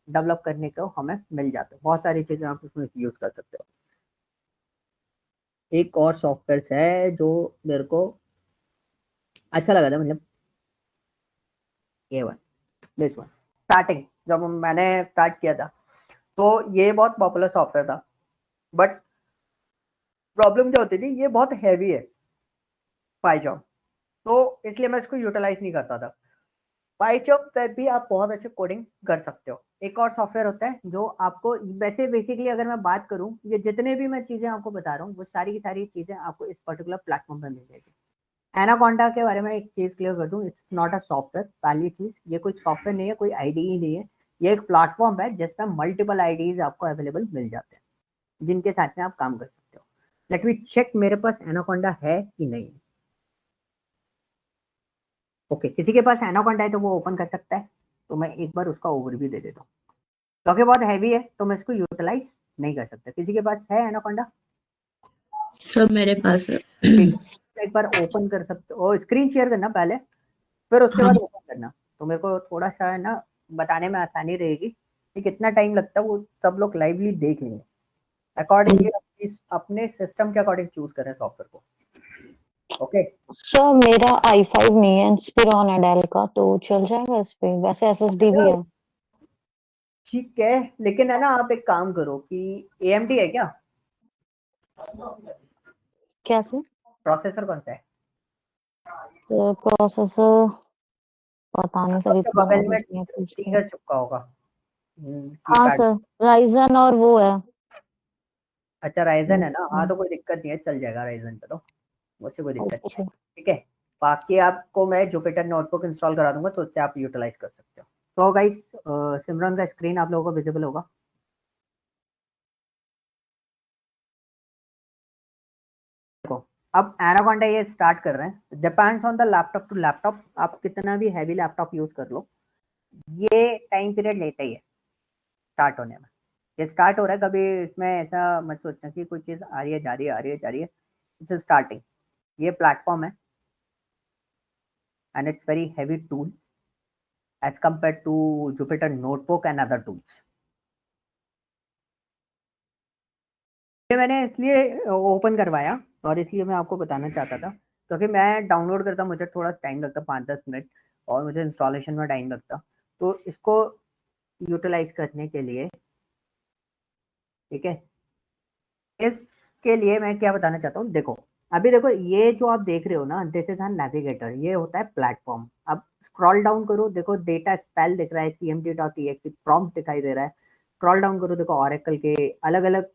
डेवलप करने को हमें मिल जाते हैं, बहुत सारी चीजें आप उसमें यूज कर सकते हो। एक और सॉफ्टवेयर है जो मेरे को अच्छा लगा था, मतलब ये वन, दिस वन, स्टार्टिंग जब मैंने स्टार्ट किया था तो ये बहुत पॉपुलर सॉफ्टवेयर था, बट प्रॉब्लम क्या होती थी, ये बहुत हैवी है पाइथन, तो इसलिए मैं इसको यूटिलाइज नहीं करता था। पाइथन पे भी आप बहुत अच्छे कोडिंग कर सकते हो। एक और सॉफ्टवेयर होता है जो आपको, वैसे बेसिकली अगर मैं बात करूं, ये जितने भी मैं चीजें आपको बता रहा हूँ वो सारी की सारी चीजें आपको इस पर्टिकुलर प्लेटफॉर्म पे मिल जाएगी। एनाकोंडा के बारे में एक चीज क्लियर कर दूं, इट्स नॉट अ सॉफ्टवेयर। पहली चीज, ये कोई सॉफ्टवेयर नहीं है, कोई आईडीई नहीं है, ये एक प्लेटफॉर्म है जिसमें मल्टीपल आईडीज आपको अवेलेबल मिल जाते हैं, जिनके साथ में आप काम कर सकते हो। लेट मी चेक मेरे पास एनाकोंडा है कि नहीं। ओके, किसी के पास एनाकोंडा है तो वो ओपन कर सकता है, तो मैं एक बार उसका ओवरव्यू दे देता हूँ। क्योंकि बहुत हैवी है तो मैं इसको यूटिलाइज नहीं कर सकता। किसी के पास है एनाकोंडा? सर मेरे पास है। ठीक है, एक बार ओपन कर सकते हो, स्क्रीन शेयर करना पहले, फिर उसके हाँ बाद ओपन करना, तो मेरे को थोड़ा सा है ना बताने में आसानी रहेगी कि कितना टाइम लगता है, वो सब लोग लाइवली देख लेंगे। अकॉर्डिंगली अपने सिस्टम के अकॉर्डिंग चूज करें सॉफ्टवेयर को। ओके, सर मेरा i5 नहीं है, इंस्पिरॉन है डेल का, तो चल जाएगा इस पे, वैसे एसएसडी भी है। ठीक है, लेकिन है ना आप एक काम करो कि AMD है क्या, कैसे? प्रोसेसर कौन सा है? तो प्रोसेसर पता नहीं सर, आपके इतना बगल में नॉलेज नहीं है, पूछते हैं। टिकर चुका होगा हाँ कीपैड। सर, राइजन और वो है अच्छा राइजन है ना, हाँ तो कोई दिक्कत नहीं है, चल जाएगा राइजन पे, तो मुझसे कोई दिक्कत नहीं अच्छा। है। ठीक है, बाकी आपको मैं जुपिटर नोटबुक इंस्टॉल करा दूंगा, तो उससे आप यूटिलाइज कर सकते हो। तो गाइस सिमरन का स्क्रीन आप लोगों को विजिबल होगा। देखो अब एनाकोंडा ये स्टार्ट कर रहे हैं, depends on the laptop to laptop, आप कितना भी हैवी लैपटॉप यूज कर लो ये टाइम पीरियड लेता ही है स्टार्ट होने में। ये स्टार्ट हो रहा है, कभी इसमें ऐसा मत सोचना कि कोई चीज आ रही है जा रही है आ रही है जा रही है, इट्स स्टार्टिंग। ये प्लेटफॉर्म है and it's very heavy tool as compare to Jupyter notebook and other tools. ये मैंने इसलिए ओपन करवाया और इसलिए मैं आपको बताना चाहता था, क्योंकि मैं डाउनलोड करता मुझे थोड़ा टाइम लगता 5-10 मिनट, और मुझे इंस्टॉलेशन में टाइम लगता, तो इसको यूटिलाइज करने के लिए, ठीक है, इसके लिए मैं क्या बताना चाहता हूँ। देखो अभी देखो ये जो आप देख रहे हो ना, दिस इज नेविगेटर, ये होता है प्लेटफॉर्म। अब स्क्रॉल डाउन करो, देखो डेटा स्पेल दिख रहा है, cmd.exe प्रॉम्प्ट दिखाई दे रहा है। स्क्रॉल डाउन करो, देखो ऑरेकल के अलग अलग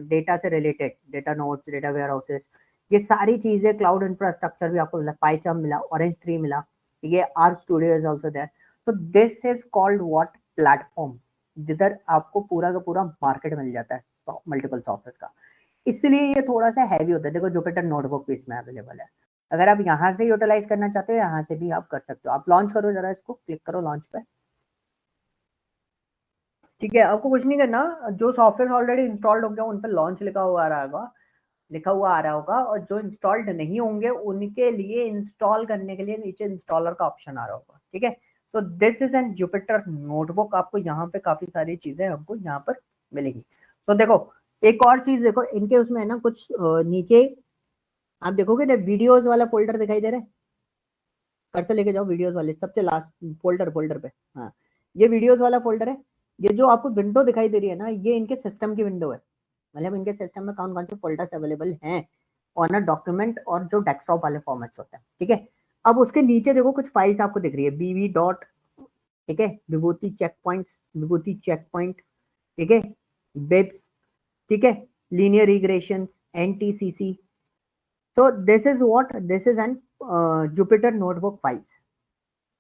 डेटा से related data notes, data warehouses, ये सारी चीजें, क्लाउड इंफ्रास्ट्रक्चर भी आपको मिला, पाइचार्म मिला, ऑरेंज ट्री मिला, ये R studio is also there. तो this is called what, platform, जिधर आपको पूरा का पूरा मार्केट मिल जाता है मल्टीपल सॉफ्टवेयर का। इसलिए ये थोड़ा सा हैवी होता है। देखो जुपिटर नोटबुक भी इसमें अवेलेबल है, अगर आप यहाँ से यूटिलाइज करना चाहते हो यहाँ से भी आप कर सकते हो। आप लॉन्च करो जरा, इसको क्लिक करो लॉन्च पे। ठीक है, आपको कुछ नहीं करना, जो सॉफ्टवेयर ऑलरेडी इंस्टॉल्ड हो गया उन पर लॉन्च लिखा हुआ आ रहा होगा, लिखा हुआ आ रहा होगा, और जो इंस्टॉल्ड नहीं होंगे उनके लिए इंस्टॉल करने के लिए नीचे इंस्टॉलर का ऑप्शन आ रहा होगा। ठीक है, तो this is N Jupyter notebook, आपको यहाँ पे काफी सारी चीजें हमको यहाँ पर मिलेगी। तो देखो एक और चीज देखो, इनके उसमें है ना कुछ नीचे आप देखोगे ना वीडियोस वाला फोल्डर दिखाई दे रहा है, कर्सर लेके जाओ वीडियोस वाले सबसे लास्ट फोल्डर पे, हाँ ये वीडियोस वाला फोल्डर है। ये जो आपको विंडो दिखाई दे रही है ना, ये इनके सिस्टम की विंडो है, मतलब इनके सिस्टम में कौन कौन से फोल्डर्स अवेलेबल हैं ऑन अ डॉक्यूमेंट और जो डेस्कटॉप वाले फॉर्मेट्स होते हैं। ठीक है, अब उसके नीचे देखो कुछ फाइल्स आपको दिख रही है, बीवी डॉट, ठीक है, विभूति चेक पॉइंट्स, विभूति चेक पॉइंट, ठीक है, बिब्स, ठीक है, लीनियर रिग्रेशन, एनटीसीसी। तो this is what, this is N Jupyter notebook files.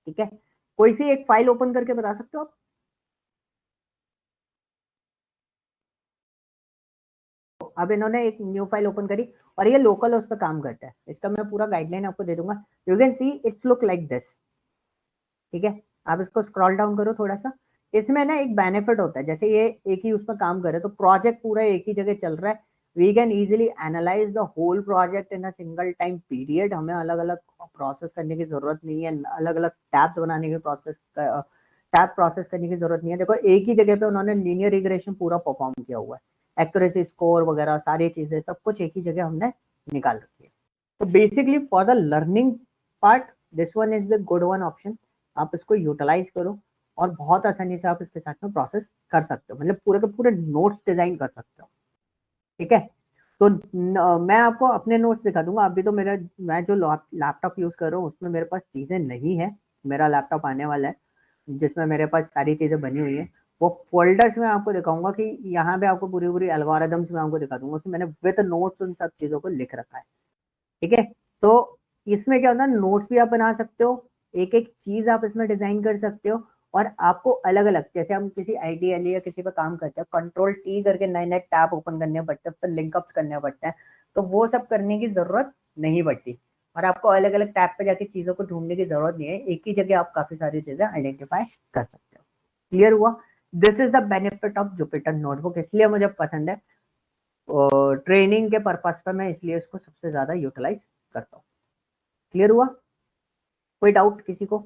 ठीक है, कोई सी एक फाइल ओपन करके बता सकते हो आप? अब इन्होंने एक न्यू फाइल ओपन करी और ये लोकल उस पर काम करता है, इसका मैं पूरा गाइडलाइन आपको दे दूंगा। You can see it's look like this. ठीक है, आप इसको स्क्रॉल डाउन करो थोड़ा सा, इसमें ना एक बेनिफिट होता है, जैसे ये एक ही उसमें काम करे तो प्रोजेक्ट पूरा एक ही जगह चल रहा है, we can easily analyze the whole project in a single time period. हमें अलग अलग प्रोसेस करने की जरूरत नहीं है, अलग अलग टैब्स बनाने की टैब प्रोसेस करने की जरूरत नहीं है। देखो एक ही जगह पे उन्होंने लीनियर रिग्रेशन पूरा परफॉर्म किया हुआ है, एक्यूरेसी स्कोर वगैरह सारी चीजें सब कुछ एक ही जगह हमने निकाल रखी है। तो basically for the learning part this one is the good one option, आप इसको यूटिलाइज करो और बहुत आसानी से आप इसके साथ में प्रोसेस कर सकते हो, मतलब पूरे के पूरे नोट्स डिजाइन कर सकते हो। ठीक है, तो मैं आपको अपने नोट्स दिखा दूंगा। अभी तो मेरा, मैं जो लैपटॉप यूज कर रहा हूँ उसमें मेरे पास चीजें नहीं है, मेरा लैपटॉप आने वाला है जिसमें मेरे पास सारी चीजें बनी हुई है, वो फोल्डर्स में आपको दिखाऊंगा कि यहाँ पे आपको पूरी पूरी एल्गोरिदम्स में आपको दिखा दूंगा कि मैंने विद नोट्स उन सब चीजों को लिख रखा है। ठीक है, तो इसमें क्या होता है, नोट्स भी आप बना सकते हो, एक एक चीज आप इसमें डिजाइन कर सकते हो, और आपको अलग अलग, जैसे हम किसी आईडीएल या किसी पे काम करते हैं, कंट्रोल टी करके नए नए टैब ओपन करने पड़ते हैं, फिर लिंकअप करने पड़ते हैं, तो वो सब करने की जरूरत नहीं पड़ती, और आपको अलग अलग टैब पे जाके चीजों को ढूंढने की जरूरत नहीं है, एक ही जगह आप काफी सारी चीजें आइडेंटिफाई कर सकते हो। क्लियर हुआ? This is the benefit of Jupyter notebook, इसलिए मुझे पसंद है, ट्रेनिंग के पर्पज पर मैं इसलिए इसको सबसे ज्यादा यूटिलाइज करता हूँ। क्लियर हुआ? कोई डाउट किसी को?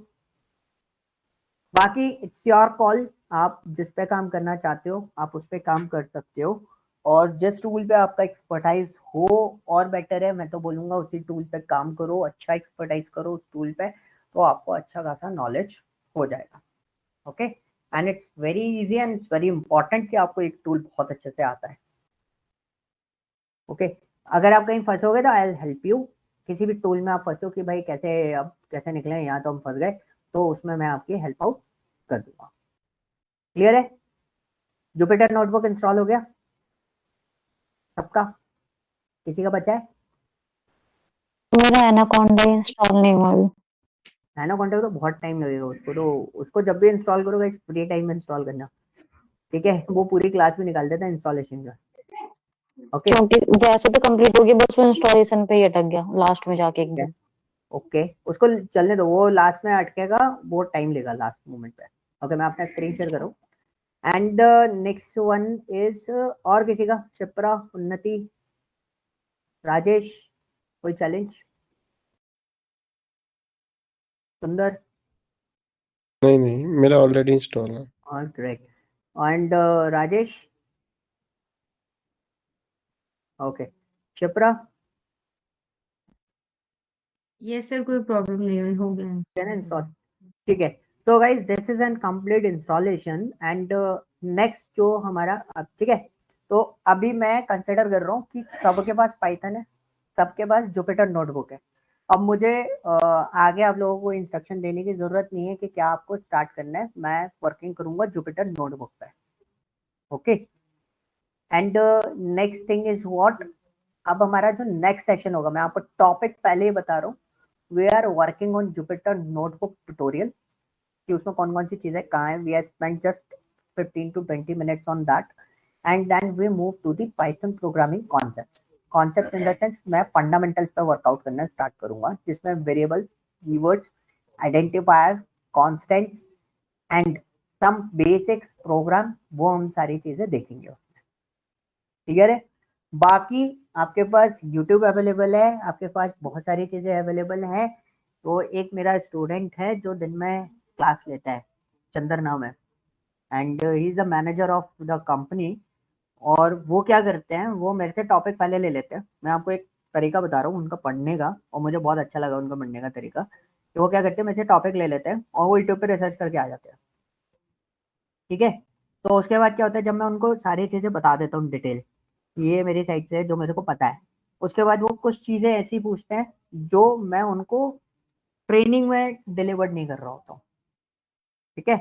बाकी इट्स योर कॉल, आप जिस पे काम करना चाहते हो आप उस पे काम कर सकते हो, और जिस टूल पे आपका एक्सपर्टाइज हो और बेटर है, मैं तो बोलूंगा उसी टूल पे काम करो, अच्छा एक्सपर्टाइज करो उस टूल पे, तो आपको अच्छा खासा नॉलेज हो जाएगा। Okay, and it's very easy and it's very important कि आपको एक टूल बहुत अच्छे से आता है। ओके, अगर आप कहीं फंसोगे तो आई हेल्प यू, किसी भी टूल में आप फंसो कि भाई कैसे, अब कैसे निकले यहाँ तो हम फंस गए, तो उसमें मैं आपकी हेल्प आउट कर दूंगा। क्लियर है? जुपिटर नोटबुक इंस्टॉल हो गया? सबका? किसी का बचा है? मेरा एनाकोंडा इंस्टॉल नहीं हुआ अभी। एनाकोंडा को तो बहुत टाइम लगेगा उसको, तो उसको जब भी इंस्टॉल करोगे फ्री टाइम में इंस्टॉल करना, ठीक है? वो पूरी क्लास में निकाल देता है इंस्टॉलेशन का। ओके क्योंकि वैसे तो कंप्लीट हो गया, बस वो इंस्टॉलेशन पे ही अटक गया लास्ट में जाके एकदम। ओके, उसको चलने दो, वो लास्ट में अटकेगा, वो टाइम लेगा लास्ट मोमेंट पे। ओके, मैं अपना स्क्रीन शेयर करूँ। एंड नेक्स्ट वन इज, और किसी का? शिप्रा, उन्नति, राजेश, कोई चैलेंज? सुंदर? नहीं नहीं, मेरा ऑलरेडी इंस्टॉल है। और great. And Rajesh? Okay, Shipra? ये सर कोई प्रॉब्लम नहीं हुई, हो गया इंस्टॉल, ठीक है। तो guys this is N complete installation. And next जो हमारा ठीक है, तो अभी मैं कंसिडर कर रहा हूँ कि सबके पास पाइथन है, सबके पास जुपिटर नोटबुक है। अब मुझे आगे आप लोगों को इंस्ट्रक्शन देने की जरूरत नहीं है कि क्या आपको स्टार्ट करना है, मैं वर्किंग करूंगा जुपिटर नोटबुक पे। Okay, and next thing is what, अब हमारा जो नेक्स्ट सेशन होगा, मैं आपको टॉपिक पहले ही बता रहा हूँ, we are working on Jupyter notebook tutorial, कि उसमें कौन कौन सी चीजें कहाँ है। We have spent just 15 to 20 minutes on that, and then we move to the Python programming concepts. Concept in the sense मैं फंडामेंटल्स पे वर्कआउट करना स्टार्ट करूंगा, जिसमें variables, keywords, identifier, constants and some basics program, वो हम सारी चीजें देखेंगे उसमें। क्लियर है? बाकी आपके पास यूट्यूब अवेलेबल है, आपके पास बहुत सारी चीजें अवेलेबल हैं। तो एक मेरा स्टूडेंट है जो दिन में क्लास लेता है, चंदर नाम है, and he is the manager of the company. और वो क्या करते हैं, वो मेरे से टॉपिक पहले ले लेते हैं। मैं आपको एक तरीका बता रहा हूँ उनका पढ़ने का, और मुझे बहुत अच्छा लगा उनका पढ़ने का तरीका। तो वो क्या करते हैं, मेरे से टॉपिक ले लेते हैं और वो यूट्यूब पे रिसर्च करके आ जाते हैं, ठीक है? तो उसके बाद क्या होता है, जब मैं उनको सारी चीज़ें बता देता हूँ डिटेल, ये मेरी साइड से जो मेरे को पता है, उसके बाद वो कुछ चीज़ें ऐसी पूछते हैं जो मैं उनको ट्रेनिंग में डिलीवर्ड नहीं कर रहा होता हूँ, ठीक है?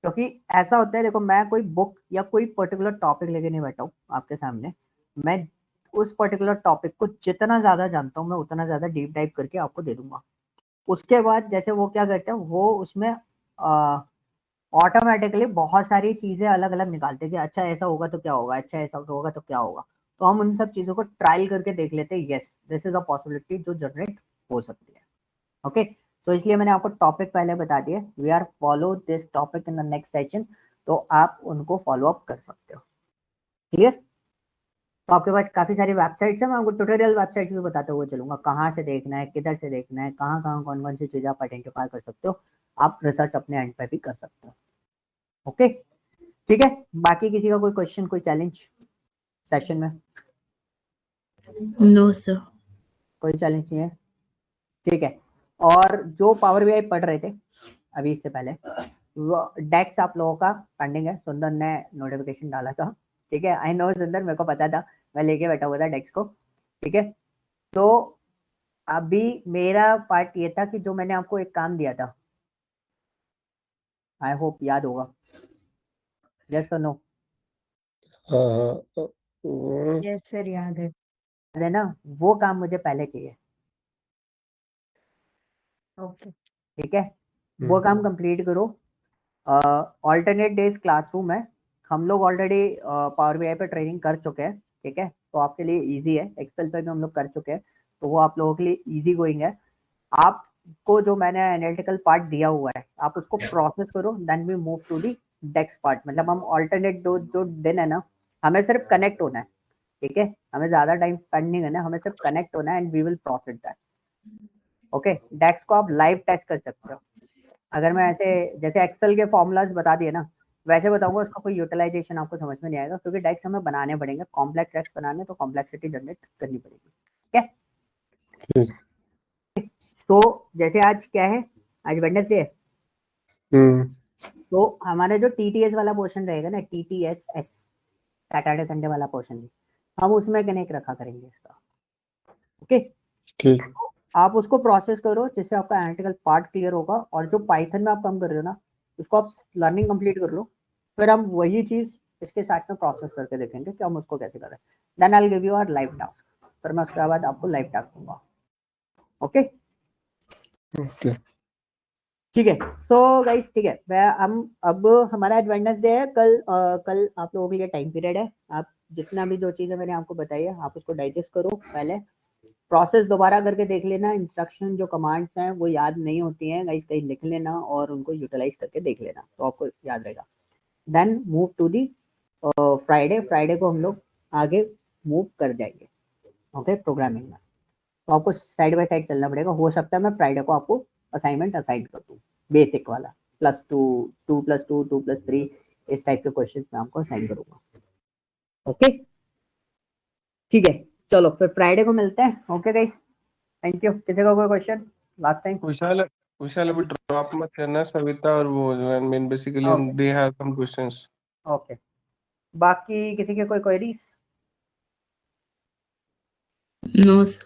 क्योंकि ऐसा होता है, देखो मैं कोई बुक या कोई पर्टिकुलर टॉपिक लेके नहीं बैठा हूँ आपके सामने। मैं उस पर्टिकुलर टॉपिक को जितना ज्यादा जानता हूँ, मैं उतना ज्यादा डीप डाइव करके आपको दे दूंगा। उसके बाद जैसे वो क्या करते हैं, वो उसमें ऑटोमेटिकली बहुत सारी चीजें अलग अलग निकालते हैं कि अच्छा ऐसा होगा तो क्या होगा, अच्छा ऐसा होगा तो क्या होगा। तो हम उन सब चीजों को ट्रायल करके देख लेते हैं, yes this is a possibility जो जनरेट हो सकती है। ओके, तो इसलिए मैंने आपको टॉपिक पहले बता दिया, we are follow this topic in the next session, तो आप उनको फॉलो अप कर सकते हो। क्लियर? तो आपके पास काफी सारी वेबसाइट्स है, मैं आपको ट्यूटोरियल वेबसाइट भी बताते हुए चलूंगा, कहाँ से देखना है, किधर से देखना है, कहाँ कहाँ कौन कौन सी चीजें आप आइडेंटिफाई कर सकते हो, आप रिसर्च अपने एंड पे भी कर सकते हो। ओके, ठीक है। बाकी किसी का कोई क्वेश्चन, कोई चैलेंज सेशन में? No sir. कोई चैलेंज नहीं है, ठीक है। और जो पावर बीआई पढ़ रहे थे अभी इससे पहले, डेक्स आप लोगों का पेंडिंग है, सुंदर ने नोटिफिकेशन डाला था, ठीक है? आई नो सुंदर, मेरे को पता था, मैं लेके बैठा हुआ था डेक्स को, ठीक है? तो अभी मेरा पार्ट ये था कि जो मैंने आपको एक काम दिया था, आई होप याद होगा, यस और नो? हाँ हाँ, यस सर, याद है। है ना? वो काम मुझे पहले चाहिए, ओके ठीक है? वो काम कंप्लीट करो। ऑल्टरनेट डेज क्लासरूम है, हम लोग ऑलरेडी पावर बीआई पे ट्रेनिंग कर चुके हैं, ठीक है? तो आपके लिए इजी है, एक्सेल पे भी हम लोग कर चुके हैं, तो वो आप लोगों के लिए इजी गोइंग है। आपको जो मैंने एनालिटिकल पार्ट दिया हुआ है, आप उसको प्रोसेस करो, then we move to the डेक्स पार्ट। मतलब हम ऑल्टरनेट जो दिन है ना, हमें सिर्फ कनेक्ट होना है, ठीक है? हमें ज्यादा टाइम स्पेंड नहीं करना है, हमें सिर्फ कनेक्ट होना है, and we will process that. Okay, डेक्स को आप लाइव टेस्ट कर सकते हो। अगर मैं ऐसे जैसे एक्सेल के फॉर्मूलाज बता दिए ना, वैसे बताऊंगा, उसका कोई यूटिलाइजेशन आपको समझ में नहीं आएगा, क्योंकि डेक्स हमें बनाने पड़ेंगे, कॉम्प्लेक्स डेक्स बनाने, तो कॉम्प्लेक्सिटी जनरेट करनी पड़ेगी, ठीक है? ठीक। तो जैसे आज क्या है, आज वेडनेसडे है, हम्म, तो हमारा जो टीटीएस वाला पोर्शन रहेगा ना, टीटीएस सैटरडे संडे वाला पोर्शन, हम उसमें कनेक्ट रखा करेंगे इसका। ओके, ठीक। आप उसको प्रोसेस करो जिससे आपका एनालिटिकल पार्ट क्लियर होगा, और जो पाइथन में आप काम कर रहे हो ना, उसको आप लर्निंग कंप्लीट कर लो, फिर हम वही चीज इसके साथ में प्रोसेस करके देखेंगे कि हम उसको कैसे करें। Then I will give you our live task, फिर मैं उसके बाद आपको लाइव टास्क दूंगा। ओके ओके ठीक है। सो गाइस ठीक है, मैं हम अब हमारा आज वेडनेसडे है, कल आप लोगों के लिए टाइम पीरियड है। आप जितना भी जो चीजें मैंने आपको बताई है आप उसको डाइजेस्ट करो, पहले प्रोसेस दोबारा करके देख लेना, इंस्ट्रक्शन जो कमांड्स हैं वो याद नहीं होती हैं गाइस, कहीं लिख लेना और उनको यूटिलाइज करके देख लेना तो आपको याद रहेगा। Then move to the Friday को हम लोग आगे मूव कर जाएंगे ओके प्रोग्रामिंग में। तो आपको साइड बाय साइड चलना पड़ेगा। हो सकता है मैं फ्राइडे को आपको असाइनमेंट असाइन कर दूँ बेसिक वाला, +2 2+2 2+3 इस टाइप के क्वेश्चन मैं आपको असाइन करूंगा। ओके ठीक है, चलो फिर फ्राइडे को मिलते हैं। Okay guys, thank you. किसी का कोई क्वेश्चन लास्ट टाइम? विशाल अभी ड्रॉप मत करना, सविता और वो mean basically Okay. They have some questions. Okay बाकी किसी के कोई क्वेरीज? No sir.